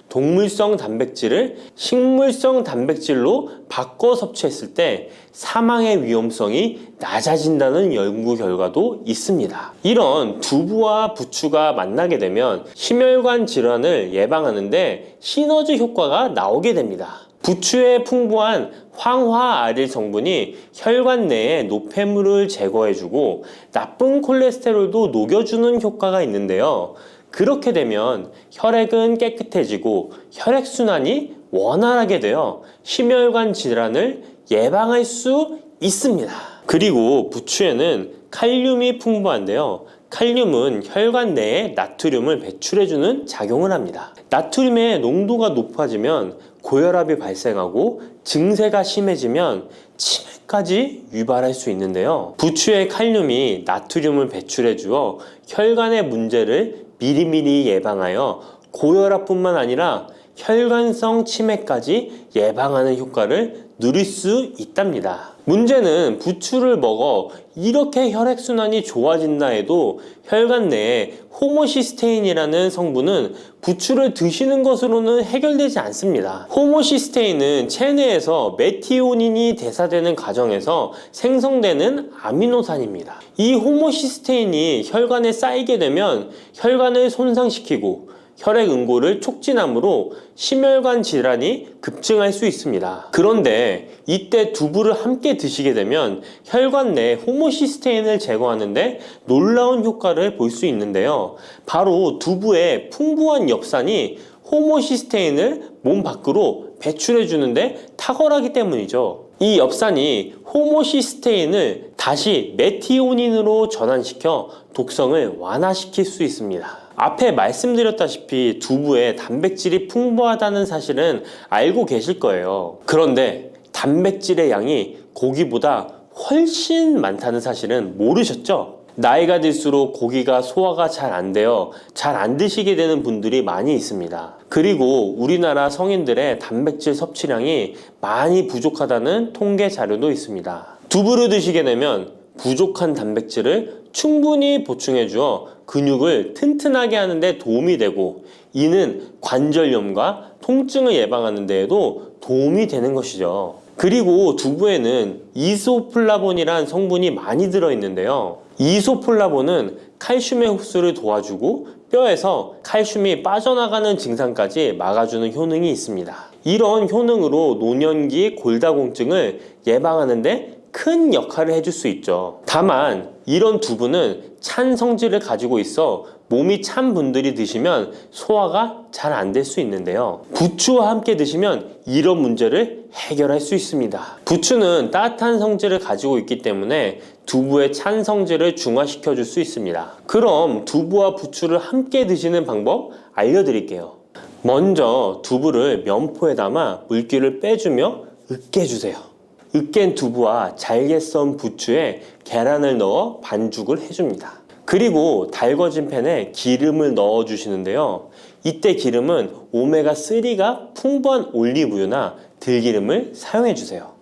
[SPEAKER 1] 동물성 단백질을 식물성 단백질로 바꿔 섭취했을 때 사망의 위험성이 낮아진다는 연구 결과도 있습니다. 이런 두부와 부추가 만나게 되면 심혈관 질환을 예방하는데 시너지 효과가 나오게 됩니다. 부추에 풍부한 황화아릴 성분이 혈관 내에 노폐물을 제거해주고 나쁜 콜레스테롤도 녹여주는 효과가 있는데요. 그렇게 되면 혈액은 깨끗해지고 혈액순환이 원활하게 되어 심혈관 질환을 예방할 수 있습니다. 그리고 부추에는 칼륨이 풍부한데요. 칼륨은 혈관 내에 나트륨을 배출해주는 작용을 합니다. 나트륨의 농도가 높아지면 고혈압이 발생하고 증세가 심해지면 치매까지 유발할 수 있는데요. 부추의 칼륨이 나트륨을 배출해주어 혈관의 문제를 미리미리 예방하여 고혈압뿐만 아니라 혈관성 치매까지 예방하는 효과를 누릴 수 있답니다. 문제는 부추를 먹어 이렇게 혈액순환이 좋아진다 해도 혈관 내에 호모시스테인이라는 성분은 부추를 드시는 것으로는 해결되지 않습니다. 호모시스테인은 체내에서 메티오닌이 대사되는 과정에서 생성되는 아미노산입니다. 이 호모시스테인이 혈관에 쌓이게 되면 혈관을 손상시키고 혈액 응고를 촉진하므로 심혈관 질환이 급증할 수 있습니다. 그런데 이때 두부를 함께 드시게 되면 혈관 내 호모시스테인을 제거하는데 놀라운 효과를 볼 수 있는데요. 바로 두부의 풍부한 엽산이 호모시스테인을 몸 밖으로 배출해 주는데 탁월하기 때문이죠. 이 엽산이 호모시스테인을 다시 메티오닌으로 전환시켜 독성을 완화시킬 수 있습니다. 앞에 말씀드렸다시피 두부에 단백질이 풍부하다는 사실은 알고 계실 거예요. 그런데 단백질의 양이 고기보다 훨씬 많다는 사실은 모르셨죠? 나이가 들수록 고기가 소화가 잘 안 되어 잘 안 드시게 되는 분들이 많이 있습니다. 그리고 우리나라 성인들의 단백질 섭취량이 많이 부족하다는 통계 자료도 있습니다. 두부를 드시게 되면 부족한 단백질을 충분히 보충해 주어 근육을 튼튼하게 하는 데 도움이 되고 이는 관절염과 통증을 예방하는 데에도 도움이 되는 것이죠. 그리고 두부에는 이소플라본이란 성분이 많이 들어있는데요. 이소플라본은 칼슘의 흡수를 도와주고 뼈에서 칼슘이 빠져나가는 증상까지 막아주는 효능이 있습니다. 이런 효능으로 노년기 골다공증을 예방하는 데 큰 역할을 해줄 수 있죠. 다만 이런 두부는 찬 성질을 가지고 있어 몸이 찬 분들이 드시면 소화가 잘 안 될 수 있는데요. 부추와 함께 드시면 이런 문제를 해결할 수 있습니다. 부추는 따뜻한 성질을 가지고 있기 때문에 두부의 찬 성질을 중화시켜 줄 수 있습니다. 그럼 두부와 부추를 함께 드시는 방법 알려드릴게요. 먼저 두부를 면포에 담아 물기를 빼주며 으깨주세요. 으깬 두부와 잘게 썬 부추에 계란을 넣어 반죽을 해줍니다. 그리고 달궈진 팬에 기름을 넣어 주시는데요. 이때 기름은 오메가3가 풍부한 올리브유나 들기름을 사용해 주세요.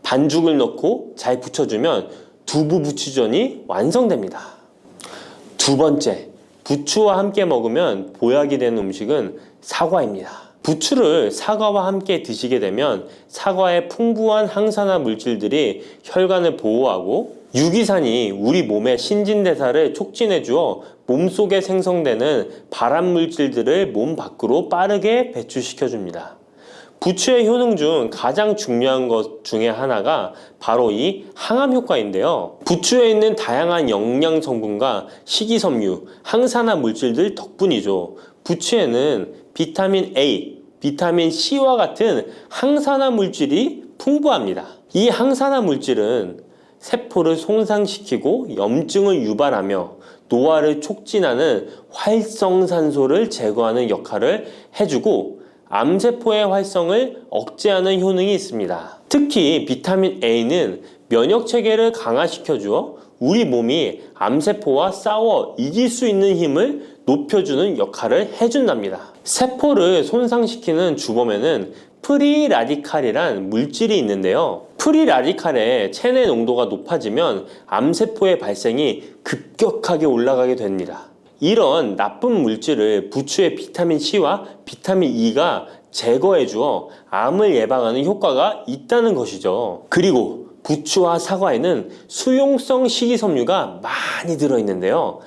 [SPEAKER 1] 반죽을 넣고 잘 부쳐주면 두부 부추전이 완성됩니다. 두 번째, 부추와 함께 먹으면 보약이 되는 음식은 사과입니다. 부추를 사과와 함께 드시게 되면 사과의 풍부한 항산화 물질들이 혈관을 보호하고 유기산이 우리 몸의 신진대사를 촉진해 주어 몸속에 생성되는 발암 물질들을 몸 밖으로 빠르게 배출시켜 줍니다. 부추의 효능 중 가장 중요한 것 중에 하나가 바로 이 항암 효과인데요. 부추에 있는 다양한 영양 성분과 식이섬유, 항산화 물질들 덕분이죠. 부추에는 비타민 A, 비타민 C와 같은 항산화 물질이 풍부합니다. 이 항산화 물질은 세포를 손상시키고 염증을 유발하며 노화를 촉진하는 활성산소를 제거하는 역할을 해주고 암세포의 활성을 억제하는 효능이 있습니다. 특히 비타민 A는 면역체계를 강화시켜주어 우리 몸이 암세포와 싸워 이길 수 있는 힘을 높여주는 역할을 해준답니다. 세포를 손상시키는 주범에는 프리라디칼이란 물질이 있는데요. 프리라디칼의 체내 농도가 높아지면 암세포의 발생이 급격하게 올라가게 됩니다. 이런 나쁜 물질을 부추의 비타민 C와 비타민 E가 제거해 주어 암을 예방하는 효과가 있다는 것이죠. 그리고 부추와 사과에는 수용성 식이섬유가 많이 들어있는데요.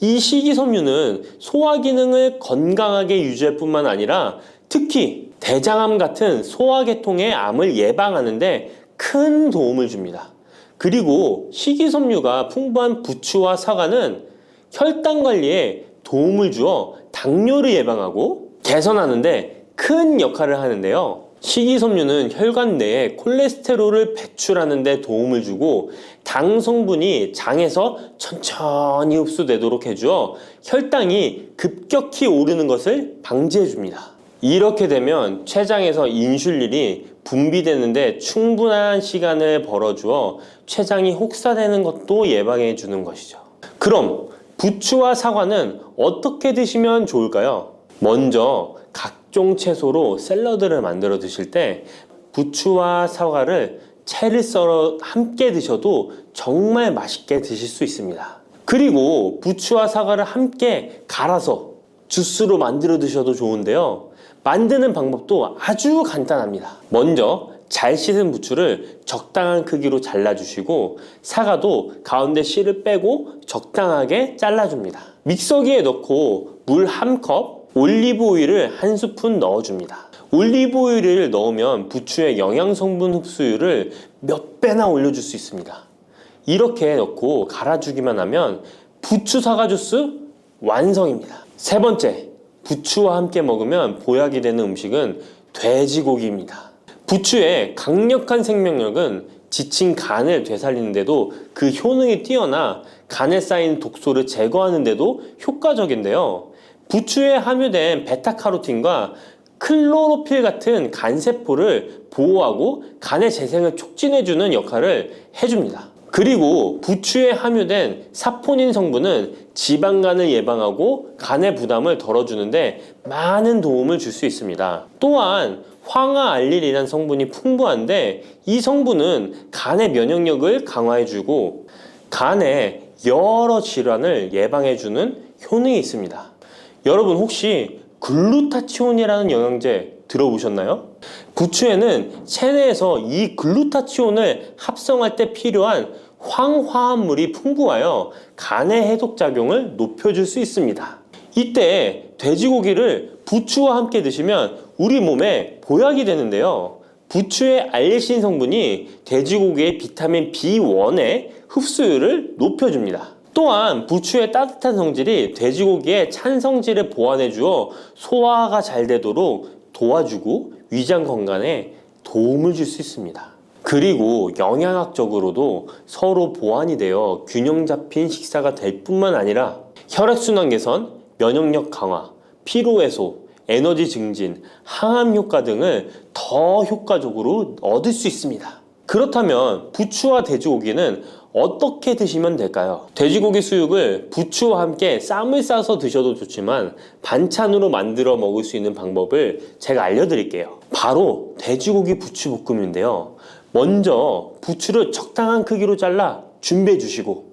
[SPEAKER 1] 이 식이섬유는 소화 기능을 건강하게 유지할 뿐만 아니라 특히 대장암 같은 소화계통의 암을 예방하는데 큰 도움을 줍니다. 그리고 식이섬유가 풍부한 부추와 사과는 혈당 관리에 도움을 주어 당뇨를 예방하고 개선하는데 큰 역할을 하는데요. 식이섬유는 혈관 내에 콜레스테롤을 배출하는 데 도움을 주고 당 성분이 장에서 천천히 흡수되도록 해주어 혈당이 급격히 오르는 것을 방지해 줍니다. 이렇게 되면 췌장에서 인슐린이 분비되는데 충분한 시간을 벌어주어 췌장이 혹사되는 것도 예방해 주는 것이죠. 그럼 부추와 사과는 어떻게 드시면 좋을까요? 먼저 각종 채소로 샐러드를 만들어 드실 때 부추와 사과를 채를 썰어 함께 드셔도 정말 맛있게 드실 수 있습니다. 그리고 부추와 사과를 함께 갈아서 주스로 만들어 드셔도 좋은데요. 만드는 방법도 아주 간단합니다. 먼저 잘 씻은 부추를 적당한 크기로 잘라주시고 사과도 가운데 씨를 빼고 적당하게 잘라줍니다. 믹서기에 넣고 물 1컵, 올리브 오일을 1스푼 넣어줍니다. 올리브 오일을 넣으면 부추의 영양 성분 흡수율을 몇 배나 올려줄 수 있습니다. 이렇게 넣고 갈아주기만 하면 부추 사과 주스 완성입니다. 세 번째, 부추와 함께 먹으면 보약이 되는 음식은 돼지고기입니다. 부추의 강력한 생명력은 지친 간을 되살리는데도 그 효능이 뛰어나 간에 쌓인 독소를 제거하는데도 효과적인데요. 부추에 함유된 베타카로틴과 클로로필 같은 간세포를 보호하고 간의 재생을 촉진해주는 역할을 해줍니다. 그리고 부추에 함유된 사포닌 성분은 지방간을 예방하고 간의 부담을 덜어주는데 많은 도움을 줄 수 있습니다. 또한 황화알릴이라는 성분이 풍부한데 이 성분은 간의 면역력을 강화해주고 간의 여러 질환을 예방해주는 효능이 있습니다. 여러분 혹시 글루타치온이라는 영양제 들어보셨나요? 부추에는 체내에서 이 글루타치온을 합성할 때 필요한 황화합물이 풍부하여 간의 해독작용을 높여줄 수 있습니다. 이때 돼지고기를 부추와 함께 드시면 우리 몸에 보약이 되는데요. 부추의 알리신 성분이 돼지고기의 비타민 B1의 흡수율을 높여줍니다. 또한 부추의 따뜻한 성질이 돼지고기의 찬 성질을 보완해 주어 소화가 잘 되도록 도와주고 위장 건강에 도움을 줄 수 있습니다. 그리고 영양학적으로도 서로 보완이 되어 균형 잡힌 식사가 될 뿐만 아니라 혈액순환 개선, 면역력 강화, 피로 해소, 에너지 증진, 항암 효과 등을 더 효과적으로 얻을 수 있습니다. 그렇다면 부추와 돼지고기는 어떻게 드시면 될까요? 돼지고기 수육을 부추와 함께 쌈을 싸서 드셔도 좋지만 반찬으로 만들어 먹을 수 있는 방법을 제가 알려드릴게요. 바로 돼지고기 부추볶음인데요. 먼저 부추를 적당한 크기로 잘라 준비해 주시고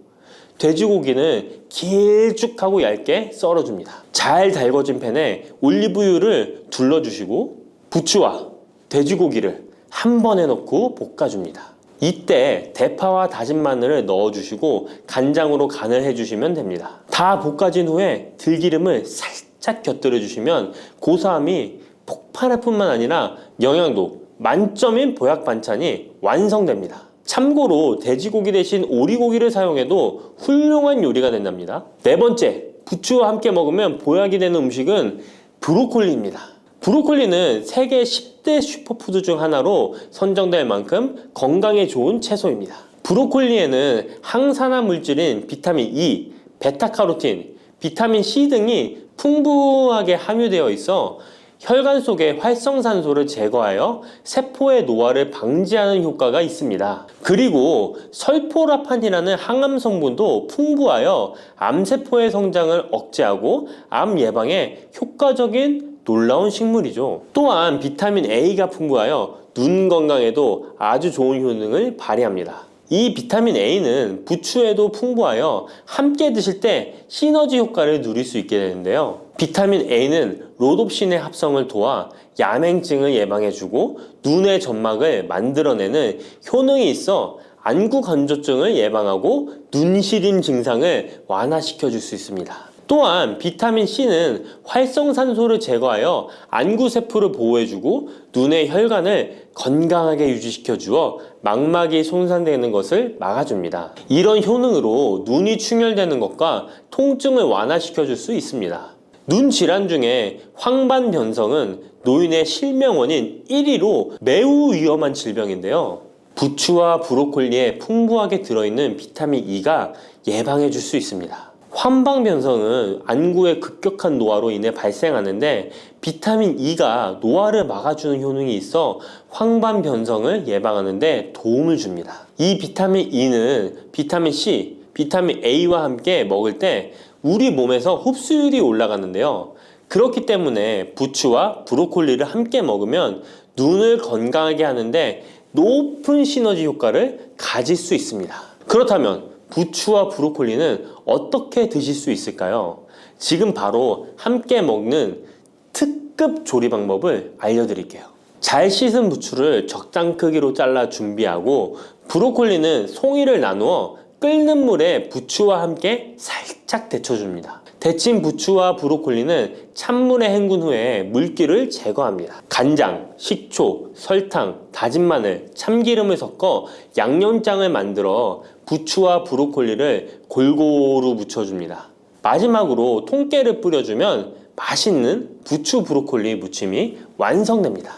[SPEAKER 1] 돼지고기는 길쭉하고 얇게 썰어줍니다. 잘 달궈진 팬에 올리브유를 둘러주시고 부추와 돼지고기를 한 번에 넣고 볶아줍니다. 이때 대파와 다진 마늘을 넣어주시고 간장으로 간을 해주시면 됩니다. 다 볶아진 후에 들기름을 살짝 곁들여 주시면 고소함이 폭발할 뿐만 아니라 영양도 만점인 보약 반찬이 완성됩니다. 참고로 돼지고기 대신 오리고기를 사용해도 훌륭한 요리가 된답니다. 네 번째, 부추와 함께 먹으면 보약이 되는 음식은 브로콜리입니다. 브로콜리는 세계 10대 슈퍼푸드 중 하나로 선정될 만큼 건강에 좋은 채소입니다. 브로콜리에는 항산화 물질인 비타민 E, 베타카로틴, 비타민 C 등이 풍부하게 함유되어 있어 혈관 속의 활성산소를 제거하여 세포의 노화를 방지하는 효과가 있습니다. 그리고 설포라판이라는 항암 성분도 풍부하여 암세포의 성장을 억제하고 암 예방에 효과적인 놀라운 식물이죠. 또한 비타민 A가 풍부하여 눈 건강에도 아주 좋은 효능을 발휘합니다. 이 비타민 A는 부추에도 풍부하여 함께 드실 때 시너지 효과를 누릴 수 있게 되는데요. 비타민 A는 로놉신의 합성을 도와 야맹증을 예방해주고 눈의 점막을 만들어내는 효능이 있어 안구 건조증을 예방하고 눈시림 증상을 완화시켜 줄 수 있습니다. 또한 비타민 C는 활성산소를 제거하여 안구세포를 보호해주고 눈의 혈관을 건강하게 유지시켜 주어 망막이 손상되는 것을 막아줍니다. 이런 효능으로 눈이 충혈되는 것과 통증을 완화시켜 줄 수 있습니다. 눈 질환 중에 황반변성은 노인의 실명 원인 1위로 매우 위험한 질병인데요. 부추와 브로콜리에 풍부하게 들어있는 비타민 E가 예방해 줄 수 있습니다. 황반변성은 안구의 급격한 노화로 인해 발생하는데 비타민 E가 노화를 막아주는 효능이 있어 황반변성을 예방하는 데 도움을 줍니다. 이 비타민 E는 비타민 C, 비타민 A와 함께 먹을 때 우리 몸에서 흡수율이 올라가는데요. 그렇기 때문에 부추와 브로콜리를 함께 먹으면 눈을 건강하게 하는데 높은 시너지 효과를 가질 수 있습니다. 그렇다면 부추와 브로콜리는 어떻게 드실 수 있을까요? 지금 바로 함께 먹는 특급 조리 방법을 알려드릴게요. 잘 씻은 부추를 적당 크기로 잘라 준비하고 브로콜리는 송이를 나누어 끓는 물에 부추와 함께 살짝 데쳐줍니다. 데친 부추와 브로콜리는 찬물에 헹군 후에 물기를 제거합니다. 간장, 식초, 설탕, 다진 마늘, 참기름을 섞어 양념장을 만들어 부추와 브로콜리를 골고루 묻혀줍니다. 마지막으로 통깨를 뿌려주면 맛있는 부추 브로콜리 무침이 완성됩니다.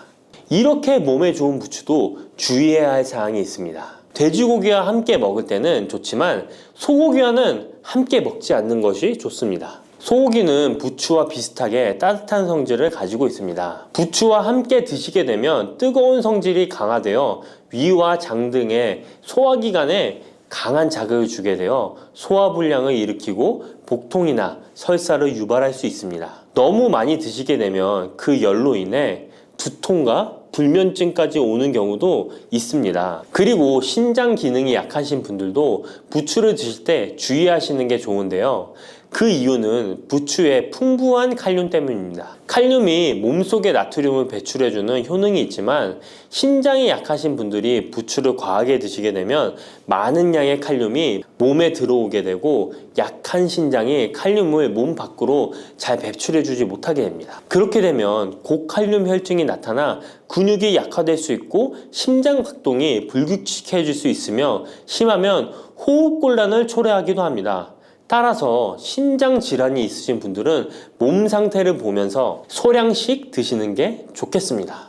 [SPEAKER 1] 이렇게 몸에 좋은 부추도 주의해야 할 사항이 있습니다. 돼지고기와 함께 먹을 때는 좋지만 소고기와는 함께 먹지 않는 것이 좋습니다. 소고기는 부추와 비슷하게 따뜻한 성질을 가지고 있습니다. 부추와 함께 드시게 되면 뜨거운 성질이 강화되어 위와 장 등의 소화기관에 강한 자극을 주게 되어 소화불량을 일으키고 복통이나 설사를 유발할 수 있습니다. 너무 많이 드시게 되면 그 열로 인해 두통과 불면증까지 오는 경우도 있습니다. 그리고 신장 기능이 약하신 분들도 부추를 드실 때 주의하시는 게 좋은데요. 그 이유는 부추의 풍부한 칼륨 때문입니다. 칼륨이 몸속에 나트륨을 배출해주는 효능이 있지만 신장이 약하신 분들이 부추를 과하게 드시게 되면 많은 양의 칼륨이 몸에 들어오게 되고 약한 신장이 칼륨을 몸 밖으로 잘 배출해주지 못하게 됩니다. 그렇게 되면 고칼륨 혈증이 나타나 근육이 약화될 수 있고 심장 박동이 불규칙해질 수 있으며 심하면 호흡곤란을 초래하기도 합니다. 따라서 신장 질환이 있으신 분들은 몸 상태를 보면서 소량씩 드시는 게 좋겠습니다.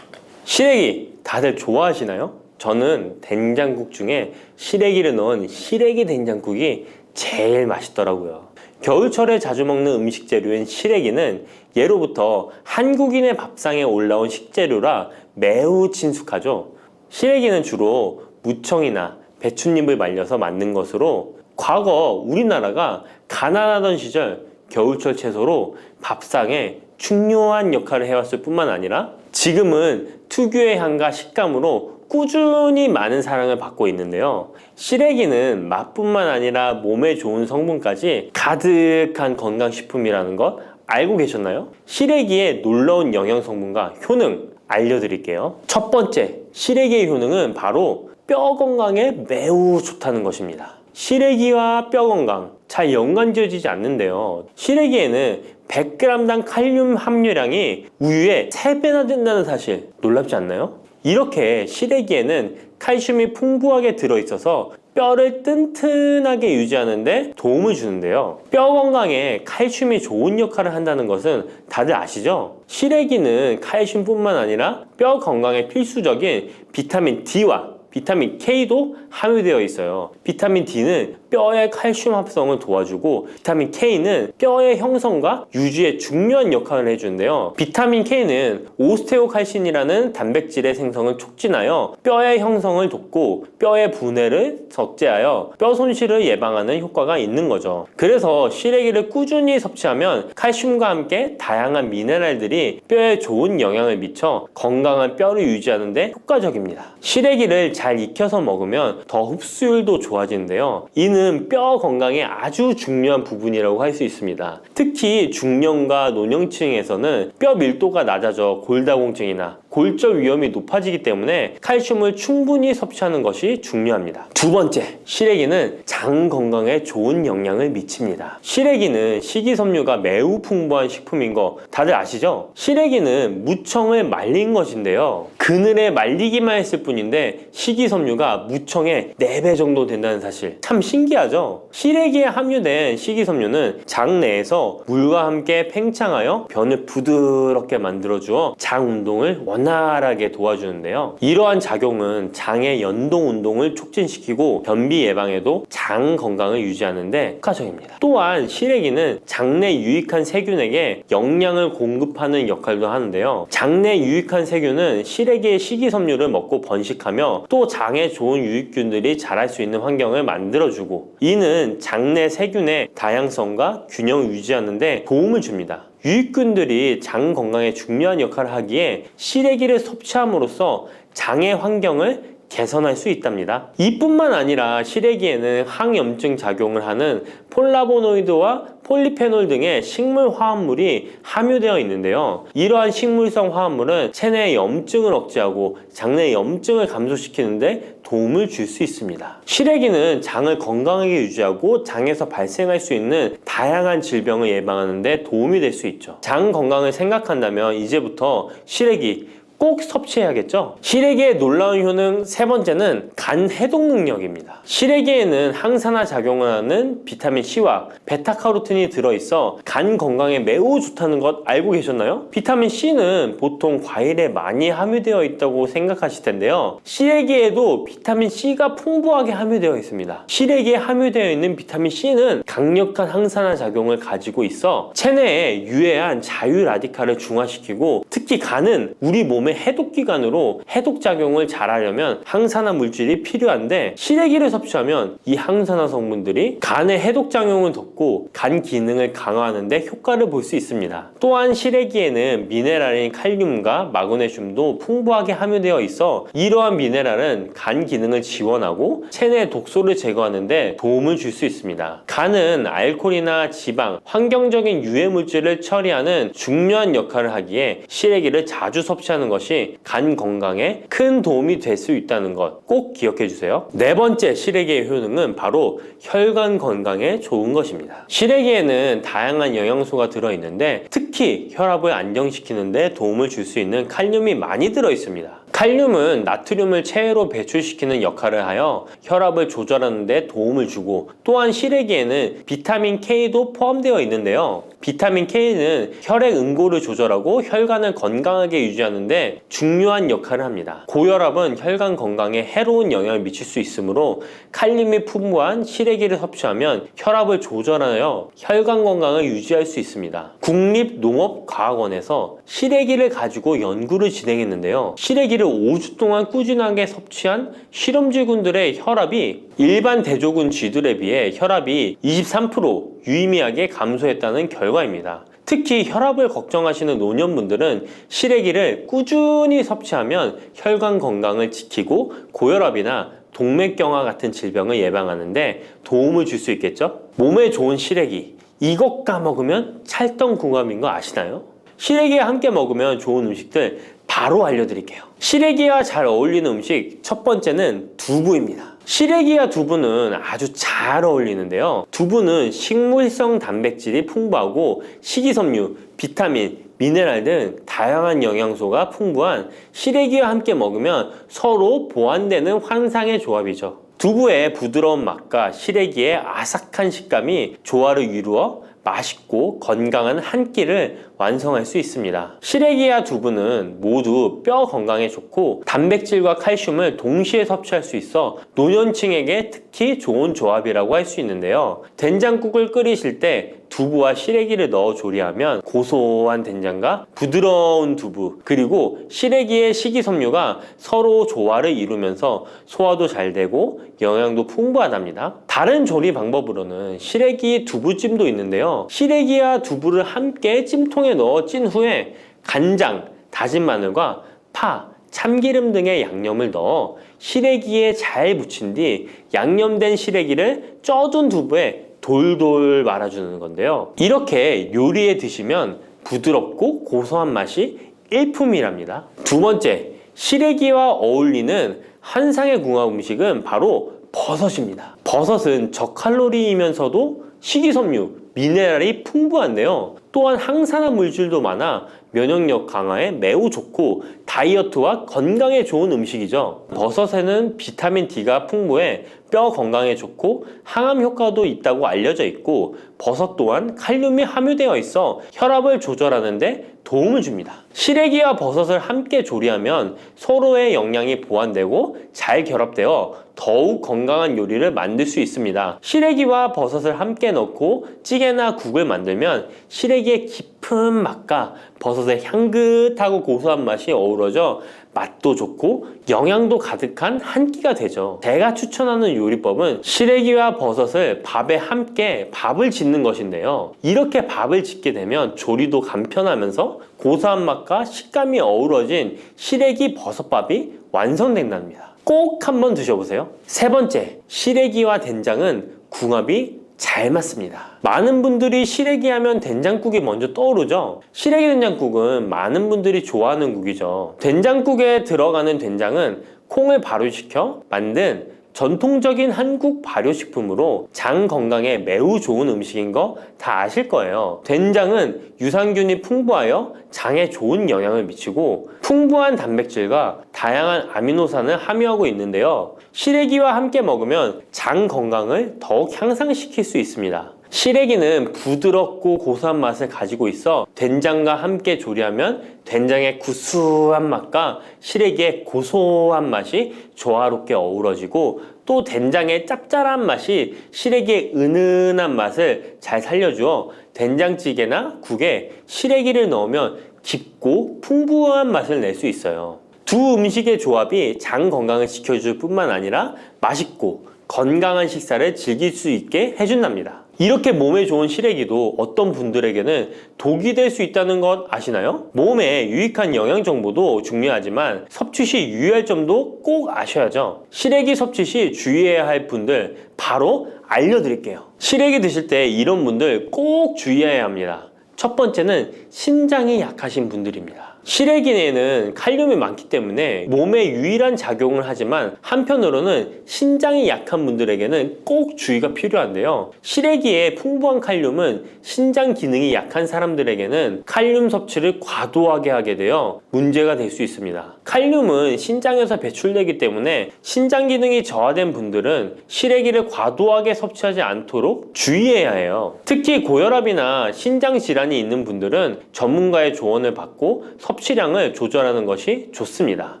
[SPEAKER 1] 시래기 다들 좋아하시나요? 저는 된장국 중에 시래기를 넣은 시래기 된장국이 제일 맛있더라고요. 겨울철에 자주 먹는 음식 재료인 시래기는 예로부터 한국인의 밥상에 올라온 식재료라 매우 친숙하죠. 시래기는 주로 무청이나 배춧잎을 말려서 만든 것으로 과거 우리나라가 가난하던 시절 겨울철 채소로 밥상에 중요한 역할을 해왔을 뿐만 아니라 지금은 특유의 향과 식감으로 꾸준히 많은 사랑을 받고 있는데요. 시래기는 맛뿐만 아니라 몸에 좋은 성분까지 가득한 건강식품이라는 것 알고 계셨나요? 시래기의 놀라운 영양 성분과 효능 알려드릴게요. 첫 번째, 시래기의 효능은 바로 뼈 건강에 매우 좋다는 것입니다. 시래기와 뼈 건강 잘 연관지어지지 않는데요. 시래기에는 100g당 칼륨 함유량이 우유의 3배나 된다는 사실 놀랍지 않나요? 이렇게 시래기에는 칼슘이 풍부하게 들어있어서 뼈를 튼튼하게 유지하는 데 도움을 주는데요. 뼈 건강에 칼슘이 좋은 역할을 한다는 것은 다들 아시죠? 시래기는 칼슘뿐만 아니라 뼈 건강에 필수적인 비타민 D와 비타민 K도 함유되어 있어요. 비타민 D는 뼈의 칼슘 합성을 도와주고 비타민 K는 뼈의 형성과 유지에 중요한 역할을 해주는데요. 비타민 K는 오스테오칼신이라는 단백질의 생성을 촉진하여 뼈의 형성을 돕고 뼈의 분해를 억제하여 뼈 손실을 예방하는 효과가 있는 거죠. 그래서 시래기를 꾸준히 섭취하면 칼슘과 함께 다양한 미네랄들이 뼈에 좋은 영향을 미쳐 건강한 뼈를 유지하는 데 효과적입니다. 시래기를 잘 익혀서 먹으면 더 흡수율도 좋아지는데요. 이는 뼈 건강에 아주 중요한 부분이라고 할 수 있습니다. 특히 중년과 노년층에서는 뼈 밀도가 낮아져 골다공증이나 골절 위험이 높아지기 때문에 칼슘을 충분히 섭취하는 것이 중요합니다. 두 번째, 시래기는 장 건강에 좋은 영향을 미칩니다. 시래기는 식이섬유가 매우 풍부한 식품인 거 다들 아시죠? 시래기는 무청을 말린 것인데요. 그늘에 말리기만 했을 뿐인데 식이섬유가 무청의 4배 정도 된다는 사실, 참 신기하죠? 시래기에 함유된 식이섬유는 장 내에서 물과 함께 팽창하여 변을 부드럽게 만들어주어 장 운동을 원활하게 도와주는데요. 이러한 작용은 장의 연동 운동을 촉진시키고 변비 예방에도 장 건강을 유지하는데 효과적입니다. 또한 시래기는 장내 유익한 세균에게 영양을 공급하는 역할도 하는데요. 장내 유익한 세균은 시래기의 식이섬유를 먹고 번식하며 또 장에 좋은 유익균들이 자랄 수 있는 환경을 만들어주고, 이는 장내 세균의 다양성과 균형을 유지하는 데 도움을 줍니다. 유익균들이 장 건강에 중요한 역할을 하기에 시래기를 섭취함으로써 장의 환경을 개선할 수 있답니다. 이뿐만 아니라 시래기에는 항염증 작용을 하는 폴라보노이드와 폴리페놀 등의 식물 화합물이 함유되어 있는데요. 이러한 식물성 화합물은 체내의 염증을 억제하고 장내 염증을 감소시키는 데 도움을 줄 수 있습니다. 시래기는 장을 건강하게 유지하고 장에서 발생할 수 있는 다양한 질병을 예방하는 데 도움이 될 수 있죠. 장 건강을 생각한다면 이제부터 시래기 꼭 섭취해야겠죠? 시래기의 놀라운 효능 세 번째는 간 해독 능력입니다. 시래기에는 항산화 작용을 하는 비타민 C와 베타카로틴이 들어있어 간 건강에 매우 좋다는 것 알고 계셨나요? 비타민 C는 보통 과일에 많이 함유되어 있다고 생각하실 텐데요. 시래기에도 비타민 C가 풍부하게 함유되어 있습니다. 시래기에 함유되어 있는 비타민 C는 강력한 항산화 작용을 가지고 있어 체내에 유해한 자유 라디칼을 중화시키고, 특히 간은 우리 몸의 해독기관으로 해독작용을 잘하려면 항산화 물질이 필요한데, 시래기를 섭취하면 이 항산화 성분들이 간의 해독작용을 돕고 간 기능을 강화하는 데 효과를 볼 수 있습니다. 또한 시래기에는 미네랄인 칼륨과 마그네슘도 풍부하게 함유되어 있어 이러한 미네랄은 간 기능을 지원하고 체내 독소를 제거하는 데 도움을 줄 수 있습니다. 간은 알코올이나 지방, 환경적인 유해 물질을 처리하는 중요한 역할을 하기에 시래기를 자주 섭취하는 것이 간 건강에 큰 도움이 될 수 있다는 것 꼭 기억해 주세요. 네 번째 시래기의 효능은 바로 혈관 건강에 좋은 것입니다. 시래기에는 다양한 영양소가 들어있는데 특히 혈압을 안정시키는 데 도움을 줄 수 있는 칼륨이 많이 들어있습니다. 칼륨은 나트륨을 체외로 배출시키는 역할을 하여 혈압을 조절하는 데 도움을 주고, 또한 시래기에는 비타민 K도 포함되어 있는데요. 비타민 K는 혈액 응고를 조절하고 혈관을 건강하게 유지하는 데 중요한 역할을 합니다. 고혈압은 혈관 건강에 해로운 영향을 미칠 수 있으므로 칼륨이 풍부한 시래기를 섭취하면 혈압을 조절하여 혈관 건강을 유지할 수 있습니다. 국립농업과학원에서 시래기를 가지고 연구를 진행했는데요. 시래기를 5주 동안 꾸준하게 섭취한 실험쥐군들의 혈압이 일반 대조군 쥐들에 비해 혈압이 23% 유의미하게 감소했다는 결과입니다. 특히 혈압을 걱정하시는 노년분들은 시래기를 꾸준히 섭취하면 혈관 건강을 지키고 고혈압이나 동맥경화 같은 질병을 예방하는 데 도움을 줄 수 있겠죠? 몸에 좋은 시래기, 이것 까먹으면 찰떡궁합인 거 아시나요? 시래기와 함께 먹으면 좋은 음식들 바로 알려드릴게요. 시래기와 잘 어울리는 음식 첫 번째는 두부입니다. 시래기와 두부는 아주 잘 어울리는데요. 두부는 식물성 단백질이 풍부하고 식이섬유, 비타민, 미네랄 등 다양한 영양소가 풍부한 시래기와 함께 먹으면 서로 보완되는 환상의 조합이죠. 두부의 부드러운 맛과 시래기의 아삭한 식감이 조화를 이루어 맛있고 건강한 한 끼를 완성할 수 있습니다. 시래기와 두부는 모두 뼈 건강에 좋고 단백질과 칼슘을 동시에 섭취할 수 있어 노년층에게 특히 좋은 조합이라고 할 수 있는데요. 된장국을 끓이실 때 두부와 시래기를 넣어 조리하면 고소한 된장과 부드러운 두부, 그리고 시래기의 식이섬유가 서로 조화를 이루면서 소화도 잘 되고 영양도 풍부하답니다. 다른 조리 방법으로는 시래기 두부찜도 있는데요. 시래기와 두부를 함께 찜통에 넣어 찐 후에 간장, 다진 마늘과 파, 참기름 등의 양념을 넣어 시래기에 잘 묻힌 뒤 양념된 시래기를 쪄둔 두부에 돌돌 말아주는 건데요. 이렇게 요리해 드시면 부드럽고 고소한 맛이 일품이랍니다. 두 번째, 시래기와 어울리는 한상의 궁합 음식은 바로 버섯입니다. 버섯은 저칼로리이면서도 식이섬유, 미네랄이 풍부한데요. 또한 항산화 물질도 많아 면역력 강화에 매우 좋고 다이어트와 건강에 좋은 음식이죠. 버섯에는 비타민 D가 풍부해 뼈 건강에 좋고 항암 효과도 있다고 알려져 있고, 버섯 또한 칼륨이 함유되어 있어 혈압을 조절하는 데 도움을 줍니다. 시래기와 버섯을 함께 조리하면 서로의 영양이 보완되고 잘 결합되어 더욱 건강한 요리를 만들 수 있습니다. 시래기와 버섯을 함께 넣고 찌개나 국을 만들면 시래기의 깊은 맛과 버섯의 향긋하고 고소한 맛이 어우러져 맛도 좋고 영양도 가득한 한 끼가 되죠. 제가 추천하는 요리법은 시래기와 버섯을 밥에 함께 밥을 짓는 것인데요. 이렇게 밥을 짓게 되면 조리도 간편하면서 고소한 맛과 식감이 어우러진 시래기 버섯밥이 완성된답니다. 꼭 한번 드셔보세요. 세 번째, 시래기와 된장은 궁합이 잘 맞습니다. 많은 분들이 시래기 하면 된장국이 먼저 떠오르죠. 시래기 된장국은 많은 분들이 좋아하는 국이죠. 된장국에 들어가는 된장은 콩을 발효시켜 만든 전통적인 한국 발효식품으로 장 건강에 매우 좋은 음식인 거 다 아실 거예요. 된장은 유산균이 풍부하여 장에 좋은 영향을 미치고 풍부한 단백질과 다양한 아미노산을 함유하고 있는데요. 시래기와 함께 먹으면 장 건강을 더욱 향상시킬 수 있습니다. 시래기는 부드럽고 고소한 맛을 가지고 있어 된장과 함께 조리하면 된장의 구수한 맛과 시래기의 고소한 맛이 조화롭게 어우러지고, 또 된장의 짭짤한 맛이 시래기의 은은한 맛을 잘 살려주어 된장찌개나 국에 시래기를 넣으면 깊고 풍부한 맛을 낼 수 있어요. 두 음식의 조합이 장 건강을 지켜줄 뿐만 아니라 맛있고 건강한 식사를 즐길 수 있게 해준답니다. 이렇게 몸에 좋은 시래기도 어떤 분들에게는 독이 될 수 있다는 것 아시나요? 몸에 유익한 영양 정보도 중요하지만 섭취 시 유의할 점도 꼭 아셔야죠. 시래기 섭취 시 주의해야 할 분들 바로 알려드릴게요. 시래기 드실 때 이런 분들 꼭 주의해야 합니다. 첫 번째는 신장이 약하신 분들입니다. 시래기에는 칼륨이 많기 때문에 몸에 유일한 작용을 하지만 한편으로는 신장이 약한 분들에게는 꼭 주의가 필요한데요. 시래기의 풍부한 칼륨은 신장 기능이 약한 사람들에게는 칼륨 섭취를 과도하게 하게 되어 문제가 될 수 있습니다. 칼륨은 신장에서 배출되기 때문에 신장 기능이 저하된 분들은 시래기를 과도하게 섭취하지 않도록 주의해야 해요. 특히 고혈압이나 신장 질환이 있는 분들은 전문가의 조언을 받고 섭취량을 조절하는 것이 좋습니다.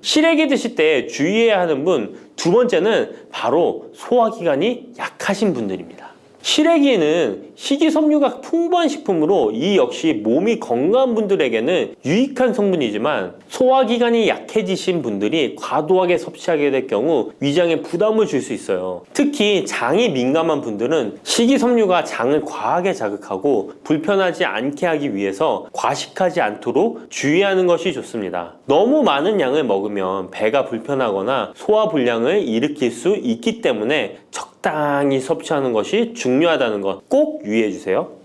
[SPEAKER 1] 시래기 드실 때 주의해야 하는 분 두 번째는 바로 소화기관이 약하신 분들입니다. 시래기는 식이섬유가 풍부한 식품으로 이 역시 몸이 건강한 분들에게는 유익한 성분이지만 소화기관이 약해지신 분들이 과도하게 섭취하게 될 경우 위장에 부담을 줄 수 있어요. 특히 장이 민감한 분들은 식이섬유가 장을 과하게 자극하고 불편하지 않게 하기 위해서 과식하지 않도록 주의하는 것이 좋습니다. 너무 많은 양을 먹으면 배가 불편하거나 소화불량을 일으킬 수 있기 때문에 적당히 섭취하는 것이 중요하다는 것 꼭 유의해 주세요.